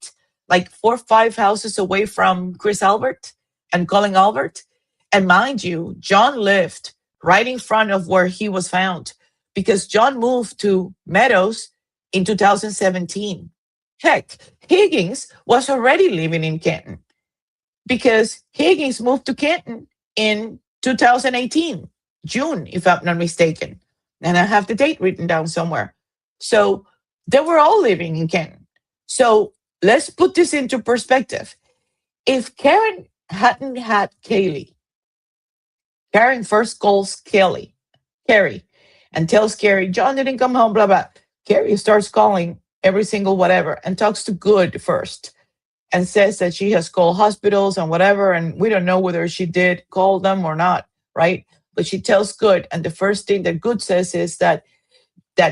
like 4 or 5 houses away from Chris Albert and Colin Albert. And mind you, John lived right in front of where he was found, because John moved to Meadows in 2017. Heck, Higgins was already living in Canton, because Higgins moved to Canton in 2018, June, if I'm not mistaken. And I have the date written down somewhere. So they were all living in Canton. So let's put this into perspective. If Karen hadn't had Kaylee, Karen first calls Carrie, and tells Carrie, John didn't come home, blah, blah. Carrie starts calling every single whatever and talks to Good first and says that she has called hospitals and whatever. And we don't know whether she did call them or not, right? But she tells Good. And the first thing that Good says is that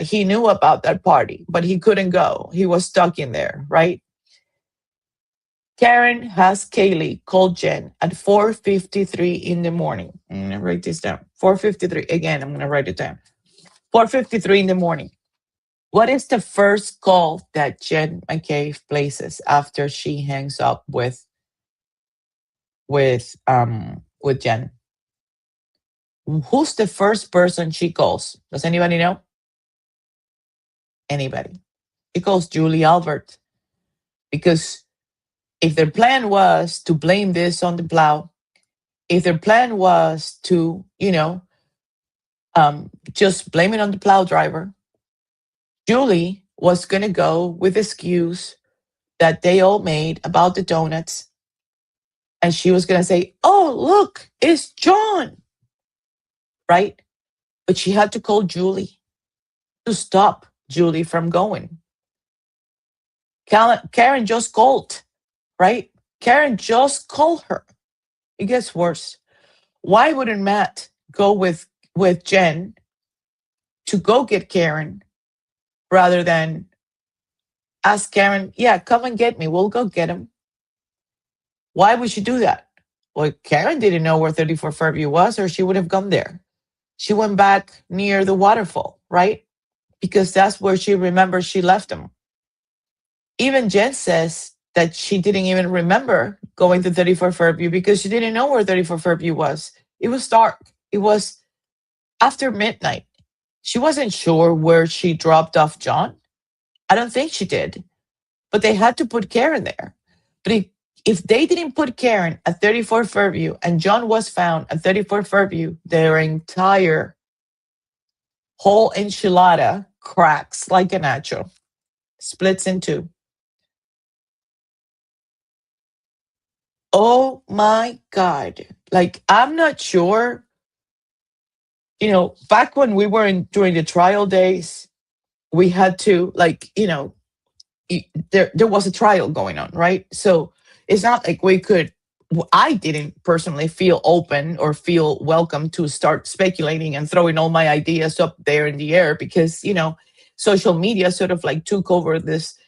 he knew about that party, but he couldn't go. He was stuck in there, right? Karen has Kaylee call Jen at 4:53 in the morning. I'm going to write this down. 4:53. Again, I'm going to write it down. 4:53 in the morning. What is the first call that Jen McCabe places after she hangs up with Jen? Who's the first person she calls? Does anybody know? Anybody? She calls Julie Albert, because if their plan was to blame this on the plow, if their plan was to, just blame it on the plow driver, Julie was going to go with the excuse that they all made about the donuts. And she was going to say, oh, look, it's John. Right? But she had to call Julie to stop Julie from going. Karen just called, right? Karen just called her. It gets worse. Why wouldn't Matt go with Jen to go get Karen rather than ask Karen, yeah, come and get me. We'll go get him. Why would she do that? Well, Karen didn't know where 34 Fairview was, or she would have gone there. She went back near the Waterfall, right? Because that's where she remembers she left him. Even Jen says that she didn't even remember going to 34 Fairview because she didn't know where 34 Fairview was. It was dark. It was after midnight. She wasn't sure where she dropped off John. I don't think she did. But they had to put Karen there. But if they didn't put Karen at 34 Fairview and John was found at 34 Fairview, their entire whole enchilada cracks like a nacho, splits in two. Oh my God. Like, I'm not sure. Back when we were during the trial days, we had to, there was a trial going on, right? So it's not like I didn't personally feel open or feel welcome to start speculating and throwing all my ideas up there in the air, because, social media sort of took over this,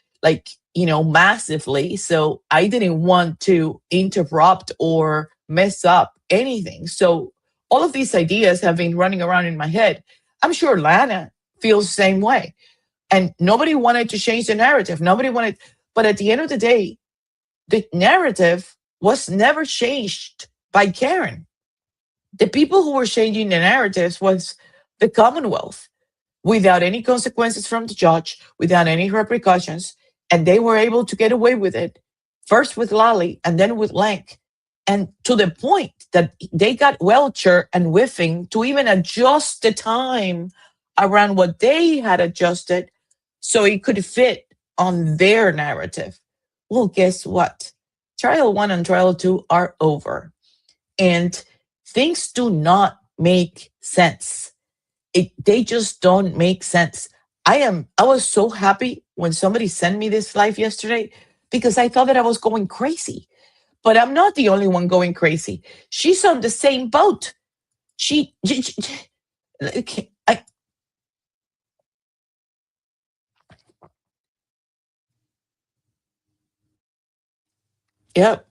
massively. So I didn't want to interrupt or mess up anything. So all of these ideas have been running around in my head. I'm sure Lana feels the same way. And nobody wanted to change the narrative. But at the end of the day, the narrative was never changed by Karen. The people who were changing the narratives was the Commonwealth, without any consequences from the judge, without any repercussions. And they were able to get away with it, first with Lally and then with Lank. And to the point that they got Welcher and Whiffing to even adjust the time around what they had adjusted so it could fit on their narrative. Well, guess what? Trial 1 and Trial 2 are over. And things do not make sense. They just don't make sense. I was so happy when somebody sent me this live yesterday because I thought that I was going crazy. But I'm not the only one going crazy. She's on the same boat. Yep.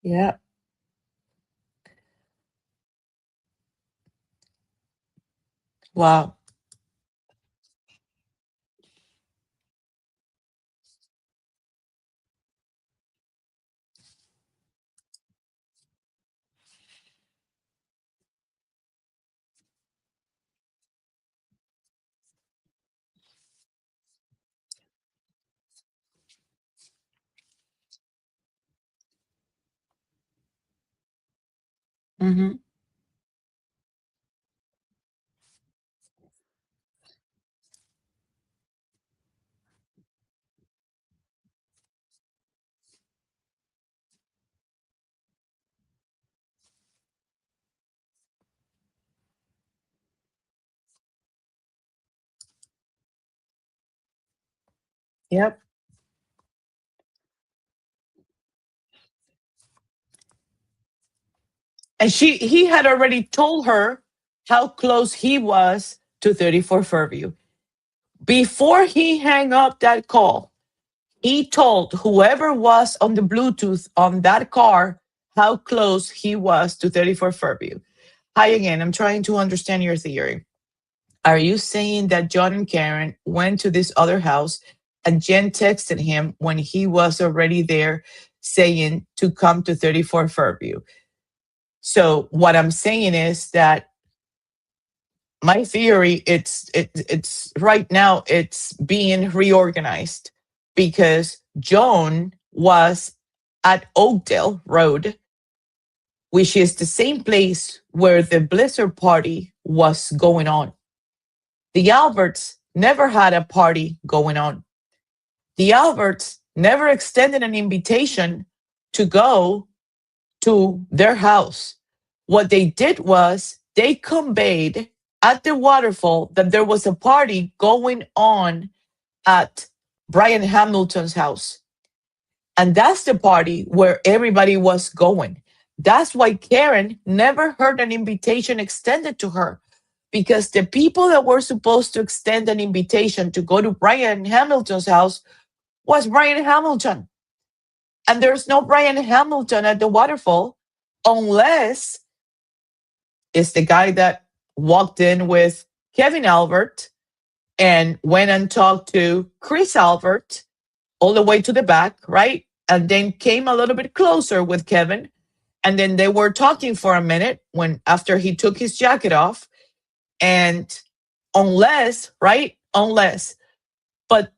Yeah. Wow. Mm-hmm. Yep. And he had already told her how close he was to 34 Fairview. Before he hung up that call, he told whoever was on the Bluetooth on that car how close he was to 34 Fairview. Hi again. I'm trying to understand your theory. Are you saying that John and Karen went to this other house and Jen texted him when he was already there saying to come to 34 Fairview? So what I'm saying is that my theory, it's right now it's being reorganized because Joan was at Oakdale Road, which is the same place where the Blizzard party was going on. The Alberts never had a party going on. The Alberts never extended an invitation to go to their house. What they did was they conveyed at the Waterfall that there was a party going on at Brian Hamilton's house. And that's the party where everybody was going. That's why Karen never heard an invitation extended to her, because the people that were supposed to extend an invitation to go to Brian Hamilton's house was Brian Hamilton. And there's no Brian Hamilton at the Waterfall unless it's the guy that walked in with Kevin Albert and went and talked to Chris Albert all the way to the back, right? And then came a little bit closer with Kevin. And then they were talking for a minute when after he took his jacket off. And unless, right? Unless. But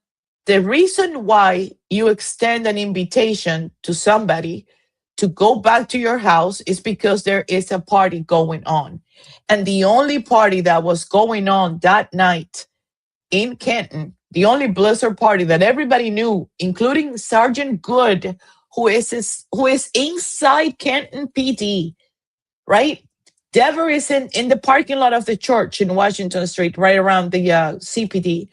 the reason why you extend an invitation to somebody to go back to your house is because there is a party going on. And the only party that was going on that night in Canton, the only Blizzard party that everybody knew, including Sergeant Good, who is inside Canton PD, right? Dever is in the parking lot of the church in Washington Street, right around the CPD.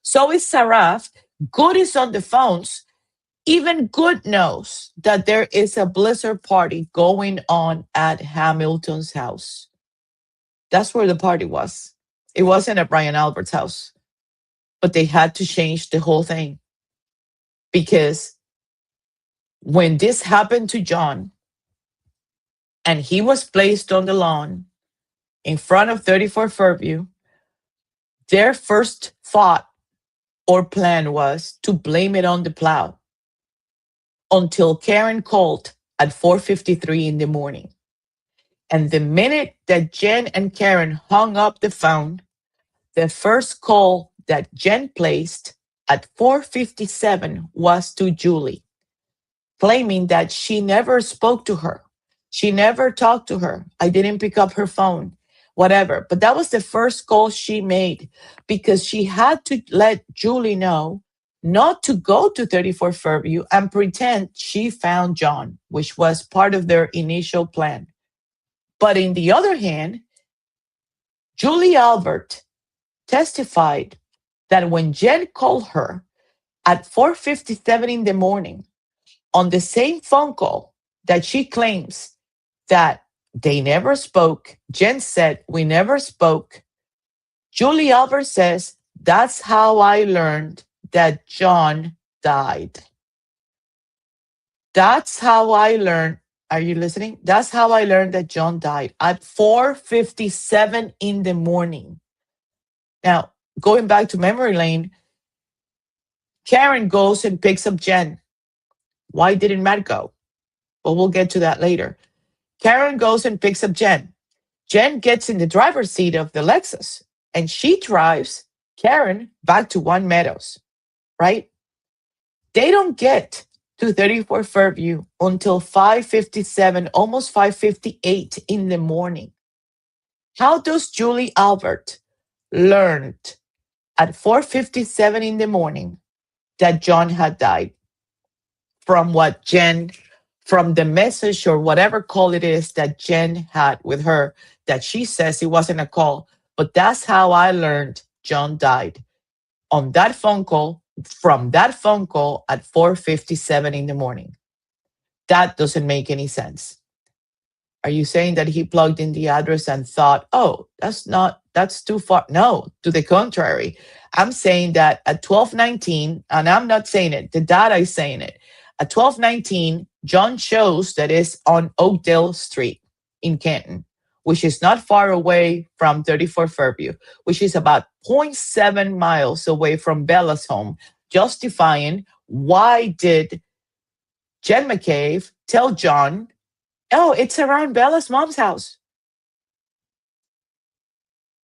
So is Saraf. Good is on the phones. Even Good knows that there is a Blizzard party going on at Hamilton's house. That's where the party was. It wasn't at Brian Albert's house. But they had to change the whole thing. Because when this happened to John, and he was placed on the lawn in front of 34 Fairview, their first thought or plan was to blame it on the plow until Karen called at 4:53 in the morning. And the minute that Jen and Karen hung up the phone, the first call that Jen placed at 4:57 was to Julie, claiming that she never spoke to her. She never talked to her. I didn't pick up her phone, whatever. But that was the first call she made because she had to let Julie know not to go to 34 Fairview and pretend she found John, which was part of their initial plan. But in the other hand, Julie Albert testified that when Jen called her at 4:57 in the morning on the same phone call that she claims that they never spoke, Jen said, "We never spoke." Julie Albert says, "That's how I learned that John died." That's how I learned. Are you listening? That's how I learned that John died at 4:57 in the morning. Now, going back to memory lane, Karen goes and picks up Jen. Why didn't Matt go? Well, we'll get to that later. Karen goes and picks up Jen. Jen gets in the driver's seat of the Lexus and she drives Karen back to One Meadows, right? They don't get to 34 Fairview until 5:57, almost 5:58 in the morning. How does Julie Albert learn at 4:57 in the morning that John had died? From what Jen, from the message or whatever call it is that Jen had with her, that she says it wasn't a call, but that's how I learned John died. On that phone call, from that phone call at 4:57 in the morning. That doesn't make any sense. Are you saying that he plugged in the address and thought, oh, that's too far? No, to the contrary. I'm saying that at 12:19, and I'm not saying it, the data is saying it. At 12:19, John shows that is on Oakdale Street in Canton, which is not far away from 34 Fairview, which is about 0.7 miles away from Bella's home, justifying why did Jen McCabe tell John, oh, it's around Bella's mom's house.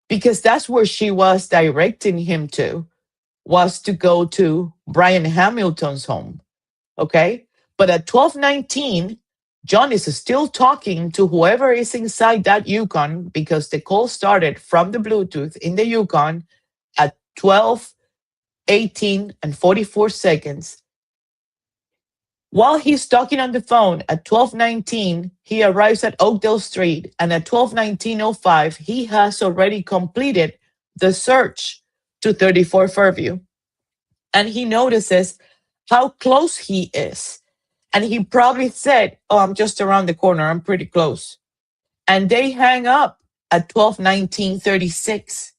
Because that's where she was directing him to, was to go to Brian Hamilton's home. Okay? But at 12:19, John is still talking to whoever is inside that Yukon because the call started from the Bluetooth in the Yukon at 12:18 and 44 seconds. While he's talking on the phone at 12:19, he arrives at Oakdale Street, and at 12:19:05, he has already completed the search to 34 Fairview. And he notices how close he is. And he probably said, oh, I'm just around the corner. I'm pretty close. And they hang up at 12:19:36.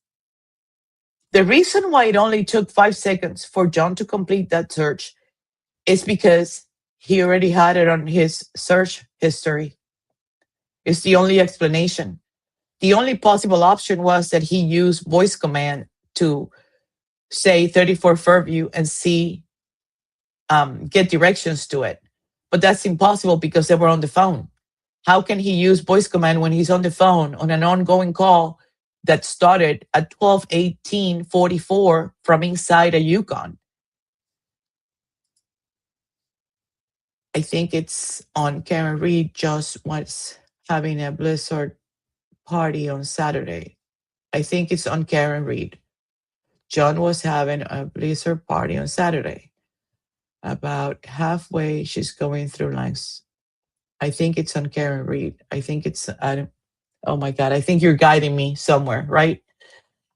The reason why it only took 5 seconds for John to complete that search is because he already had it on his search history. It's the only explanation. The only possible option was that he used voice command to say 34 Fairview and see, get directions to it. But that's impossible because they were on the phone. How can he use voice command when he's on the phone on an ongoing call that started at 12:18:44 from inside a Yukon? I think it's on Karen Reed just was having a blizzard party on Saturday. I think it's on Karen Reed. John was having a blizzard party on Saturday. About halfway, she's going through lines. I think it's on Karen Reed. I think it's, oh my God, I think you're guiding me somewhere, right?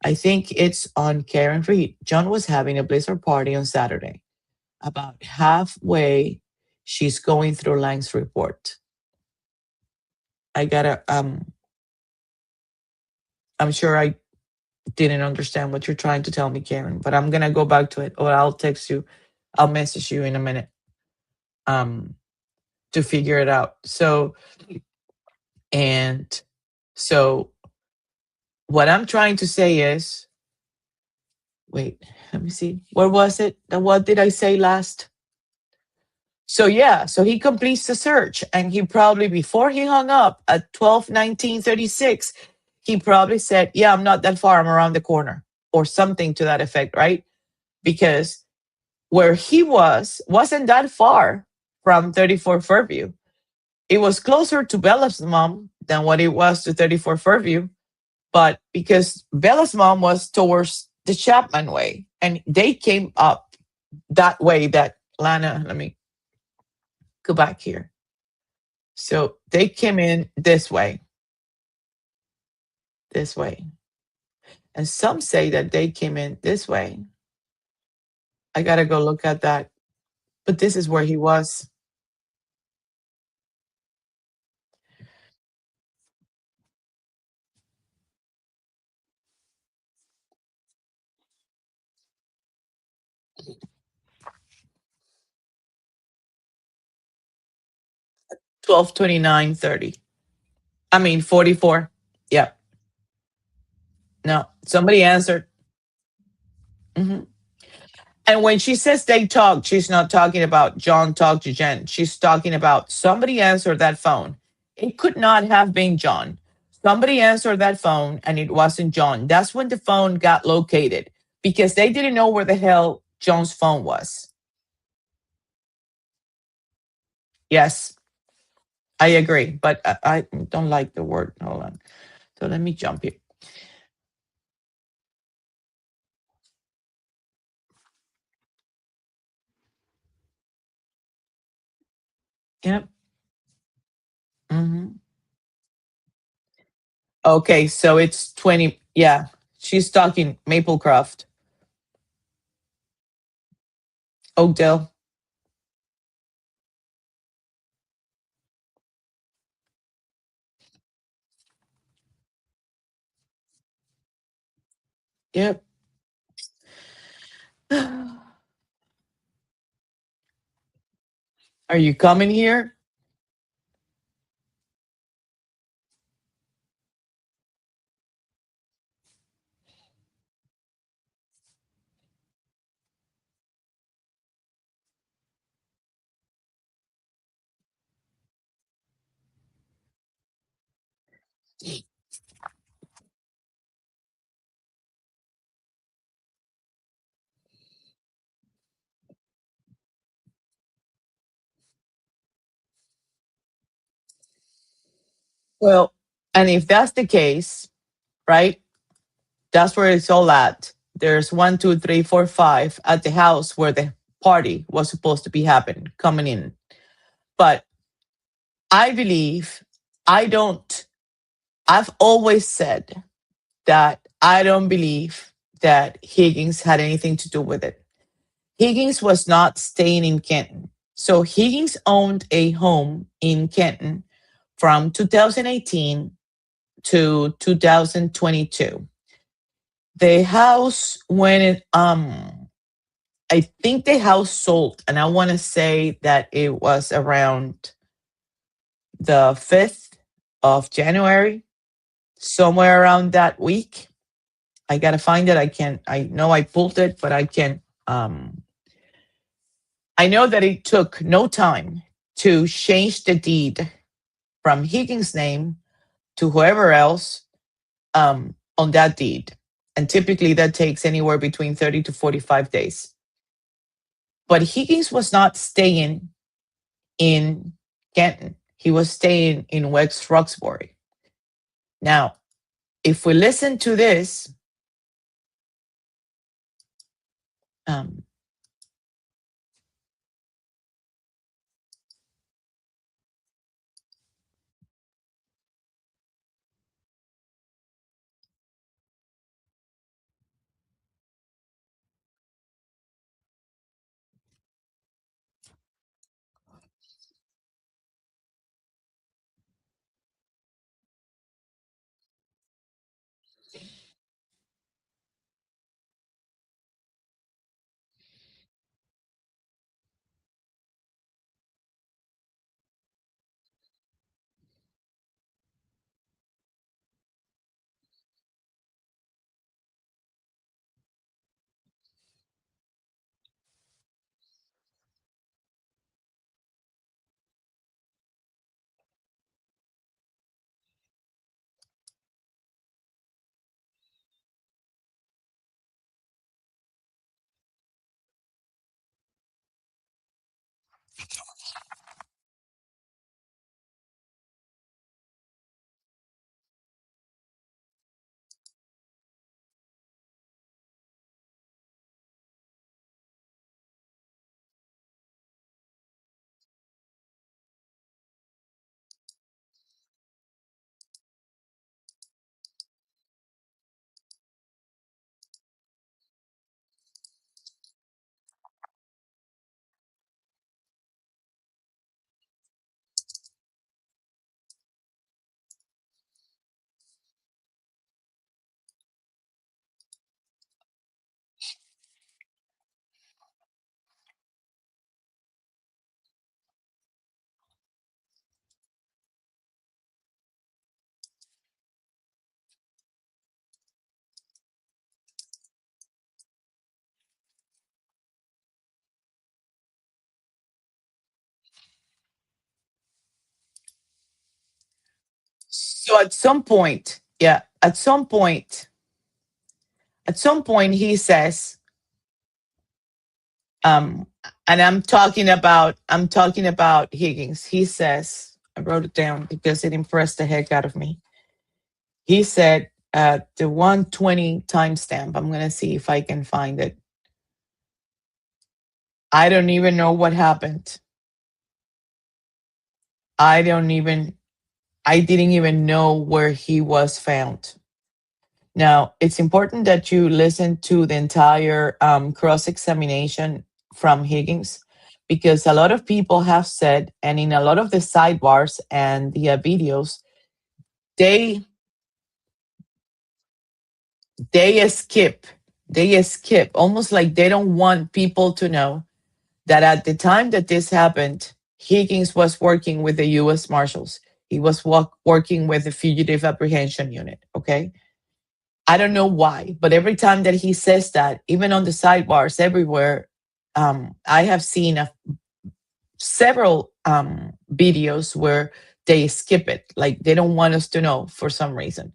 I think it's on Karen Reed. John was having a blizzard party on Saturday. About halfway, she's going through Lang's report. I gotta, I'm sure I didn't understand what you're trying to tell me, Karen, but I'm gonna go back to it, or I'll text you, I'll message you in a minute to figure it out. So And so what I'm trying to say is, wait, let me see. Where was it? What did I say last? So yeah, so he completes the search, and he probably, before he hung up at 12:19:36, he probably said, yeah, I'm not that far, I'm around the corner, or something to that effect, right? Because where he wasn't that far from 34 Fairview. It was closer to Bella's mom than what it was to 34 Fairview, but because Bella's mom was towards the Chapman way, and they came up that way, that Lana, let me go back here. So they came in this way. And some say that they came in this way. I got to go look at that. But this is where he was. Twelve 29:30. I mean 44. Yeah. No, somebody answered. Hmm. And when she says they talked, she's not talking about John talked to Jen. She's talking about somebody answered that phone. It could not have been John. Somebody answered that phone and it wasn't John. That's when the phone got located, because they didn't know where the hell John's phone was. Yes, I agree. But I don't like the word. Hold on. So let me jump here. Yep. Hmm. Okay, so it's 20. Yeah, she's talking Maplecroft, Oakdale. Yep. Are you coming here? Well, and if that's the case, right? That's where it's all at. There's 1, 2, 3, 4, 5 at the house where the party was supposed to be happening, coming in. But I believe, I don't, I've always said that I don't believe that Higgins had anything to do with it. Higgins was not staying in Kenton. So Higgins owned a home in Kenton from 2018 to 2022. The house, when it I think the house sold, and I want to say that it was around the 5th of January, somewhere around that week. I gotta find it. I know I pulled it, but I know that it took no time to change the deed from Higgins' name to whoever else on that deed. And typically that takes anywhere between 30 to 45 days. But Higgins was not staying in Canton. He was staying in West Roxbury. Now, if we listen to this, um, So at some point he says, um, and I'm talking about Higgins. He says, I wrote it down because it impressed the heck out of me. He said, the 120 timestamp. I'm gonna see if I can find it. I don't even know what happened. I didn't even know where he was found. Now, it's important that you listen to the entire cross examination from Higgins, because a lot of people have said, and in a lot of the sidebars and the videos, they they skip almost like they don't want people to know that at the time that this happened, Higgins was working with the U.S. Marshals. He was working with the Fugitive Apprehension Unit. Okay. I don't know why, but every time that he says that, even on the sidebars everywhere, I have seen several videos where they skip it, like they don't want us to know for some reason.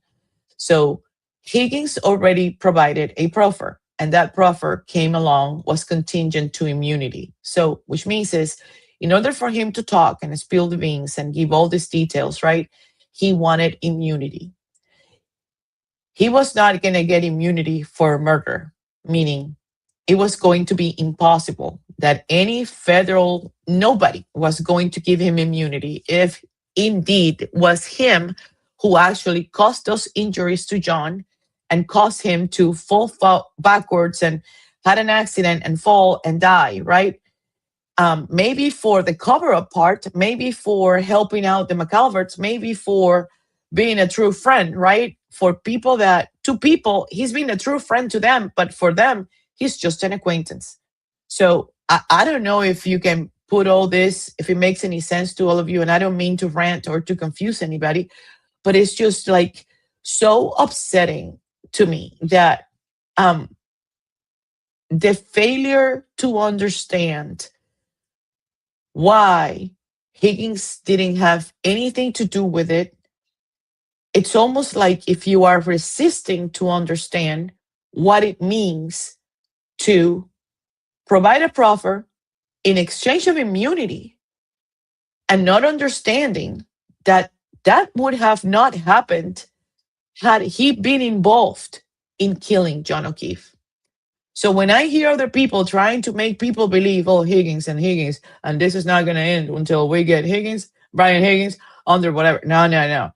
So Higgins already provided a proffer, and that proffer came along, was contingent to immunity. So, which means is, in order for him to talk and spill the beans and give all these details, right? He wanted immunity. He was not going to get immunity for murder, meaning it was going to be impossible that any federal, nobody was going to give him immunity if indeed was him who actually caused those injuries to John and caused him to fall backwards and had an accident and fall and die, right? Maybe for the cover up part, maybe for helping out the McAlverts, maybe for being a true friend, right? For people to people, he's been a true friend to them, but for them, he's just an acquaintance. So I don't know if you can put all this, if it makes any sense to all of you. And I don't mean to rant or to confuse anybody, but it's just like so upsetting to me that the failure to understand why Higgins didn't have anything to do with it. It's almost like if you are resisting to understand what it means to provide a proffer in exchange of immunity and not understanding that that would have not happened had he been involved in killing John O'Keefe. So when I hear other people trying to make people believe, oh, Higgins, and this is not going to end until we get Brian Higgins, under whatever. No.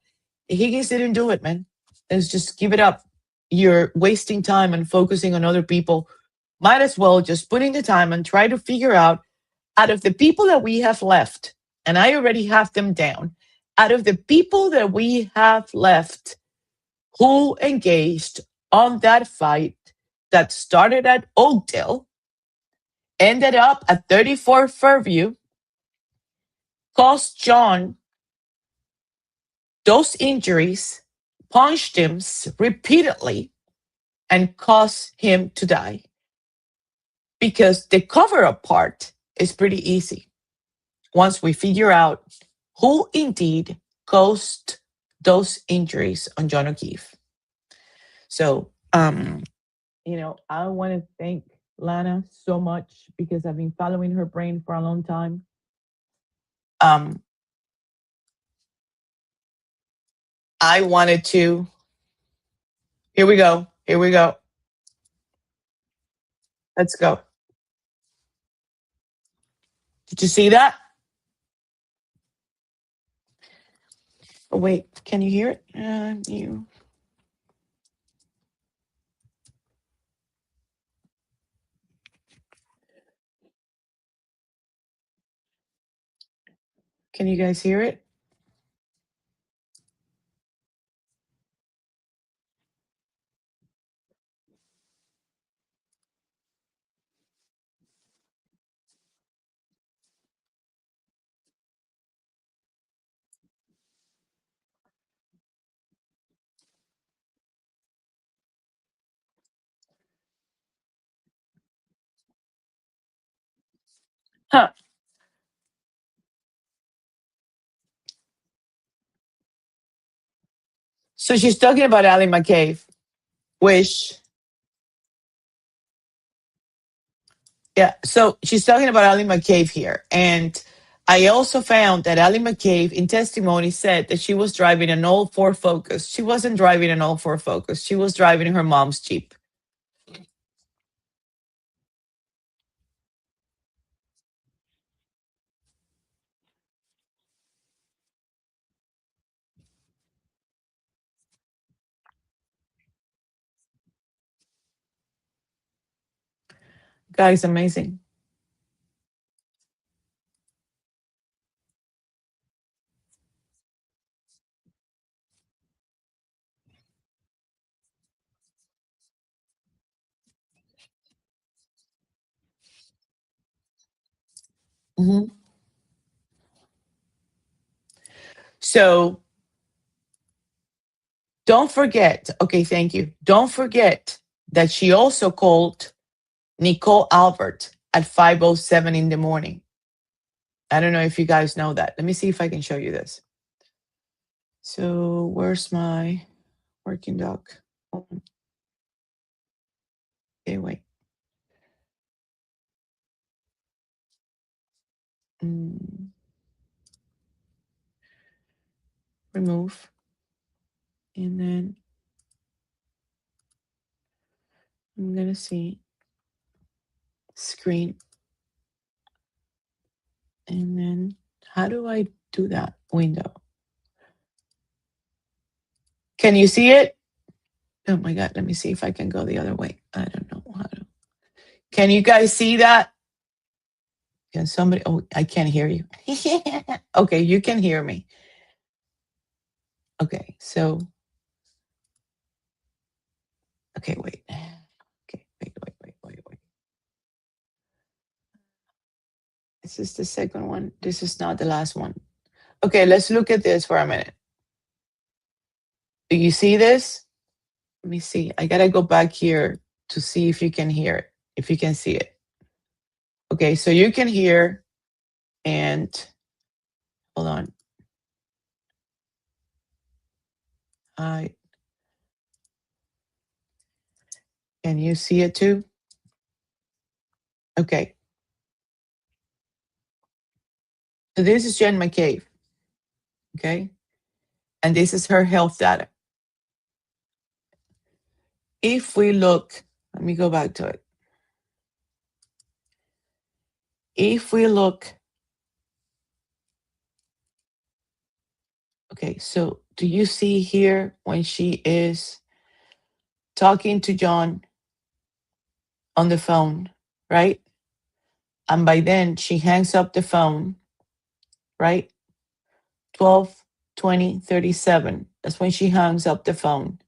Higgins didn't do it, man. Let's just give it up. You're wasting time and focusing on other people. Might as well just put in the time and try to figure out of the people that we have left, and I already have them down, out of the people that we have left who engaged on that fight that started at Oakdale, ended up at 34 Fairview, caused John those injuries, punched him repeatedly, and caused him to die. Because the cover up part is pretty easy once we figure out who indeed caused those injuries on John O'Keefe. So, I want to thank Lana so much because I've been following her brain for a long time. I wanted to. Here we go. Here we go. Let's go. Did you see that? Oh, wait, can you hear it? Can you guys hear it? Huh. So she's talking about Ally McCabe, which, yeah, so she's talking about Ally McCabe here. And I also found that Ally McCabe in testimony said that she was driving an old Ford Focus. She wasn't driving an old Ford Focus. She was driving her mom's Jeep. God is amazing. Mm-hmm. So don't forget, okay, thank you. Don't forget that she also called Nicole Albert at 5:07 in the morning. I don't know if you guys know that. Let me see if I can show you this. So where's my working doc? Okay, wait. Remove. And then I'm going to see screen. And then how do I do that window? Can you see it? Oh my God, let me see if I can go the other way. I don't know how to. Can you guys see that? Can somebody, oh, I can't hear you. Okay, you can hear me. Okay, so, okay, wait. Okay, wait. This is the second one. This is not the last one. Okay, let's look at this for a minute. Do you see this? Let me see. I gotta go back here to see if you can hear it, if you can see it. Okay, so you can hear, and hold on. Can you see it too? Okay. So this is Jen McCabe. Okay. And this is her health data. If we look, let me go back to it. If we look, okay, so do you see here when she is talking to John on the phone, right? And by then she hangs up the phone, right? 12:20:37. That's when she hangs up the phone.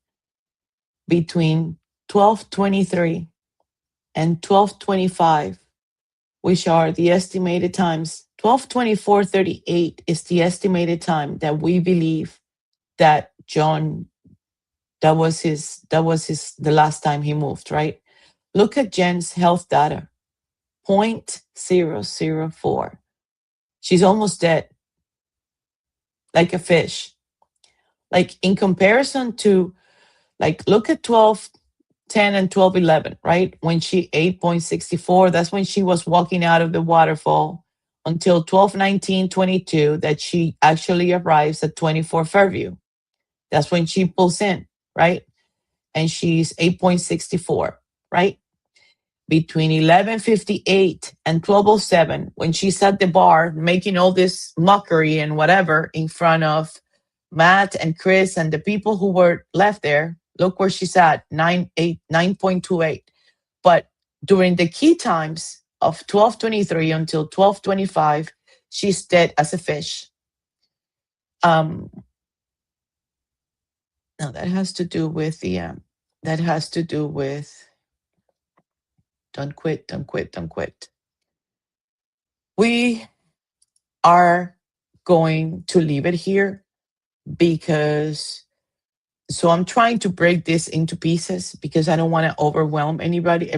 Between 12:23 and 12:25, which are the estimated times. 12:24:38 is the estimated time that we believe that John, that was the last time he moved, right? Look at Jen's health data. 0.004. She's almost dead. Like a fish. Like in comparison to, like, look at 12:10 and 12:11, right? When she 8.64, that's when she was walking out of the waterfall until 12/19/22 that she actually arrives at 24 Fairview. That's when she pulls in, right? And she's 8.64, right? Between 11:58 and 12:07, when she's at the bar making all this mockery and whatever in front of Matt and Chris and the people who were left there, look where she's at, 9.28. But during the key times of 12:23 until 12:25, she's dead as a fish. Now that has to do with don't quit. We are going to leave it here because I'm trying to break this into pieces because I don't want to overwhelm anybody,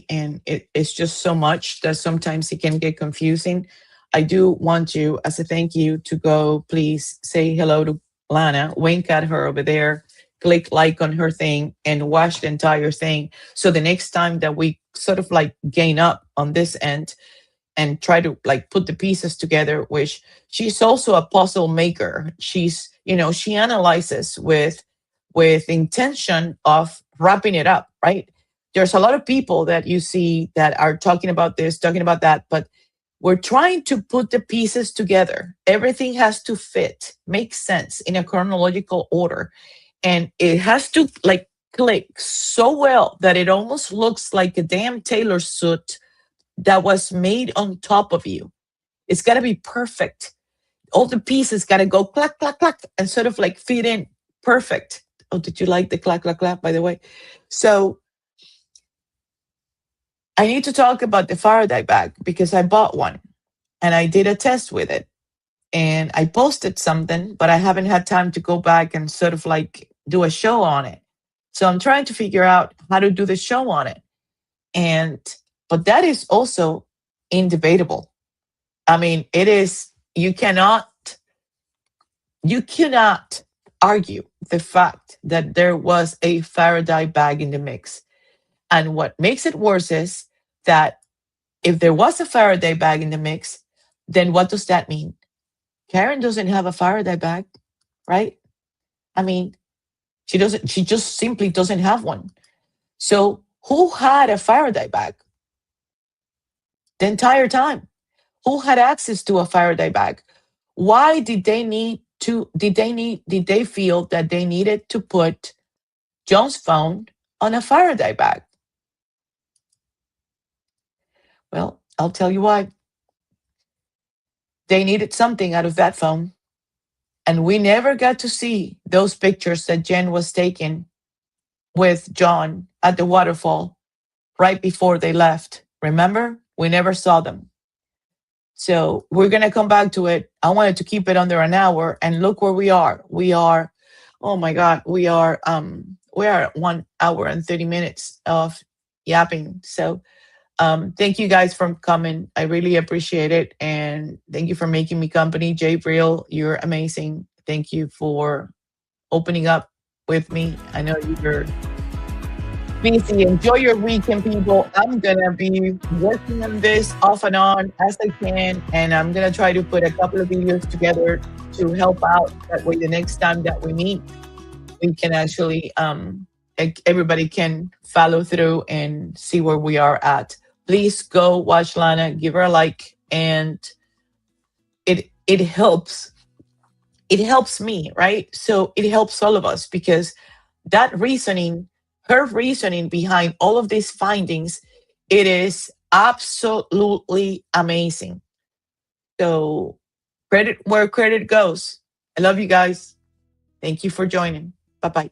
and it's just so much that sometimes it can get confusing. I do want you, as a thank you, to go please say hello to Lana, wink at her over there, click like on her thing, and watch the entire thing. So the next time that we sort of like gain up on this end and try to like put the pieces together, which she's also a puzzle maker. She's, she analyzes with intention of wrapping it up, right? There's a lot of people that you see that are talking about this, talking about that, but we're trying to put the pieces together. Everything has to fit, make sense in a chronological order. And it has to like click so well that it almost looks like a damn tailor suit that was made on top of you. It's got to be perfect. All the pieces got to go clack, clack, clack, and sort of like fit in perfect. Oh, did you like the clack, clack, clack, by the way? So I need to talk about the Faraday bag because I bought one and I did a test with it. And I posted something, but I haven't had time to go back and sort of like do a show on it. So I'm trying to figure out how to do the show on it. But that is also indebatable. I mean, it is, you cannot argue the fact that there was a Faraday bag in the mix. And what makes it worse is that if there was a Faraday bag in the mix, then what does that mean? Karen doesn't have a Faraday bag, right? I mean, she just simply doesn't have one. So who had a Faraday bag the entire time? Who had access to a Faraday bag? Why did they feel that they needed to put John's phone on a Faraday bag? Well, I'll tell you why. They needed something out of that phone. And we never got to see those pictures that Jen was taking with John at the waterfall right before they left. Remember? We never saw them. So we're going to come back to it. I wanted to keep it under an hour, and look where we are. Oh my God, we are at 1 hour and 30 minutes of yapping. So thank you guys for coming. I really appreciate it. And thank you for making me company. Jabril, you're amazing. Thank you for opening up with me. I know you're busy. Enjoy your weekend, people. I'm going to be working on this off and on as I can. And I'm going to try to put a couple of videos together to help out. That way, the next time that we meet, we can actually, everybody can follow through and see where we are at. Please go watch Lana, give her a like, and it helps. It helps me, right? So it helps all of us because that reasoning, her reasoning behind all of these findings, it is absolutely amazing. So credit where credit goes. I love you guys. Thank you for joining. Bye-bye.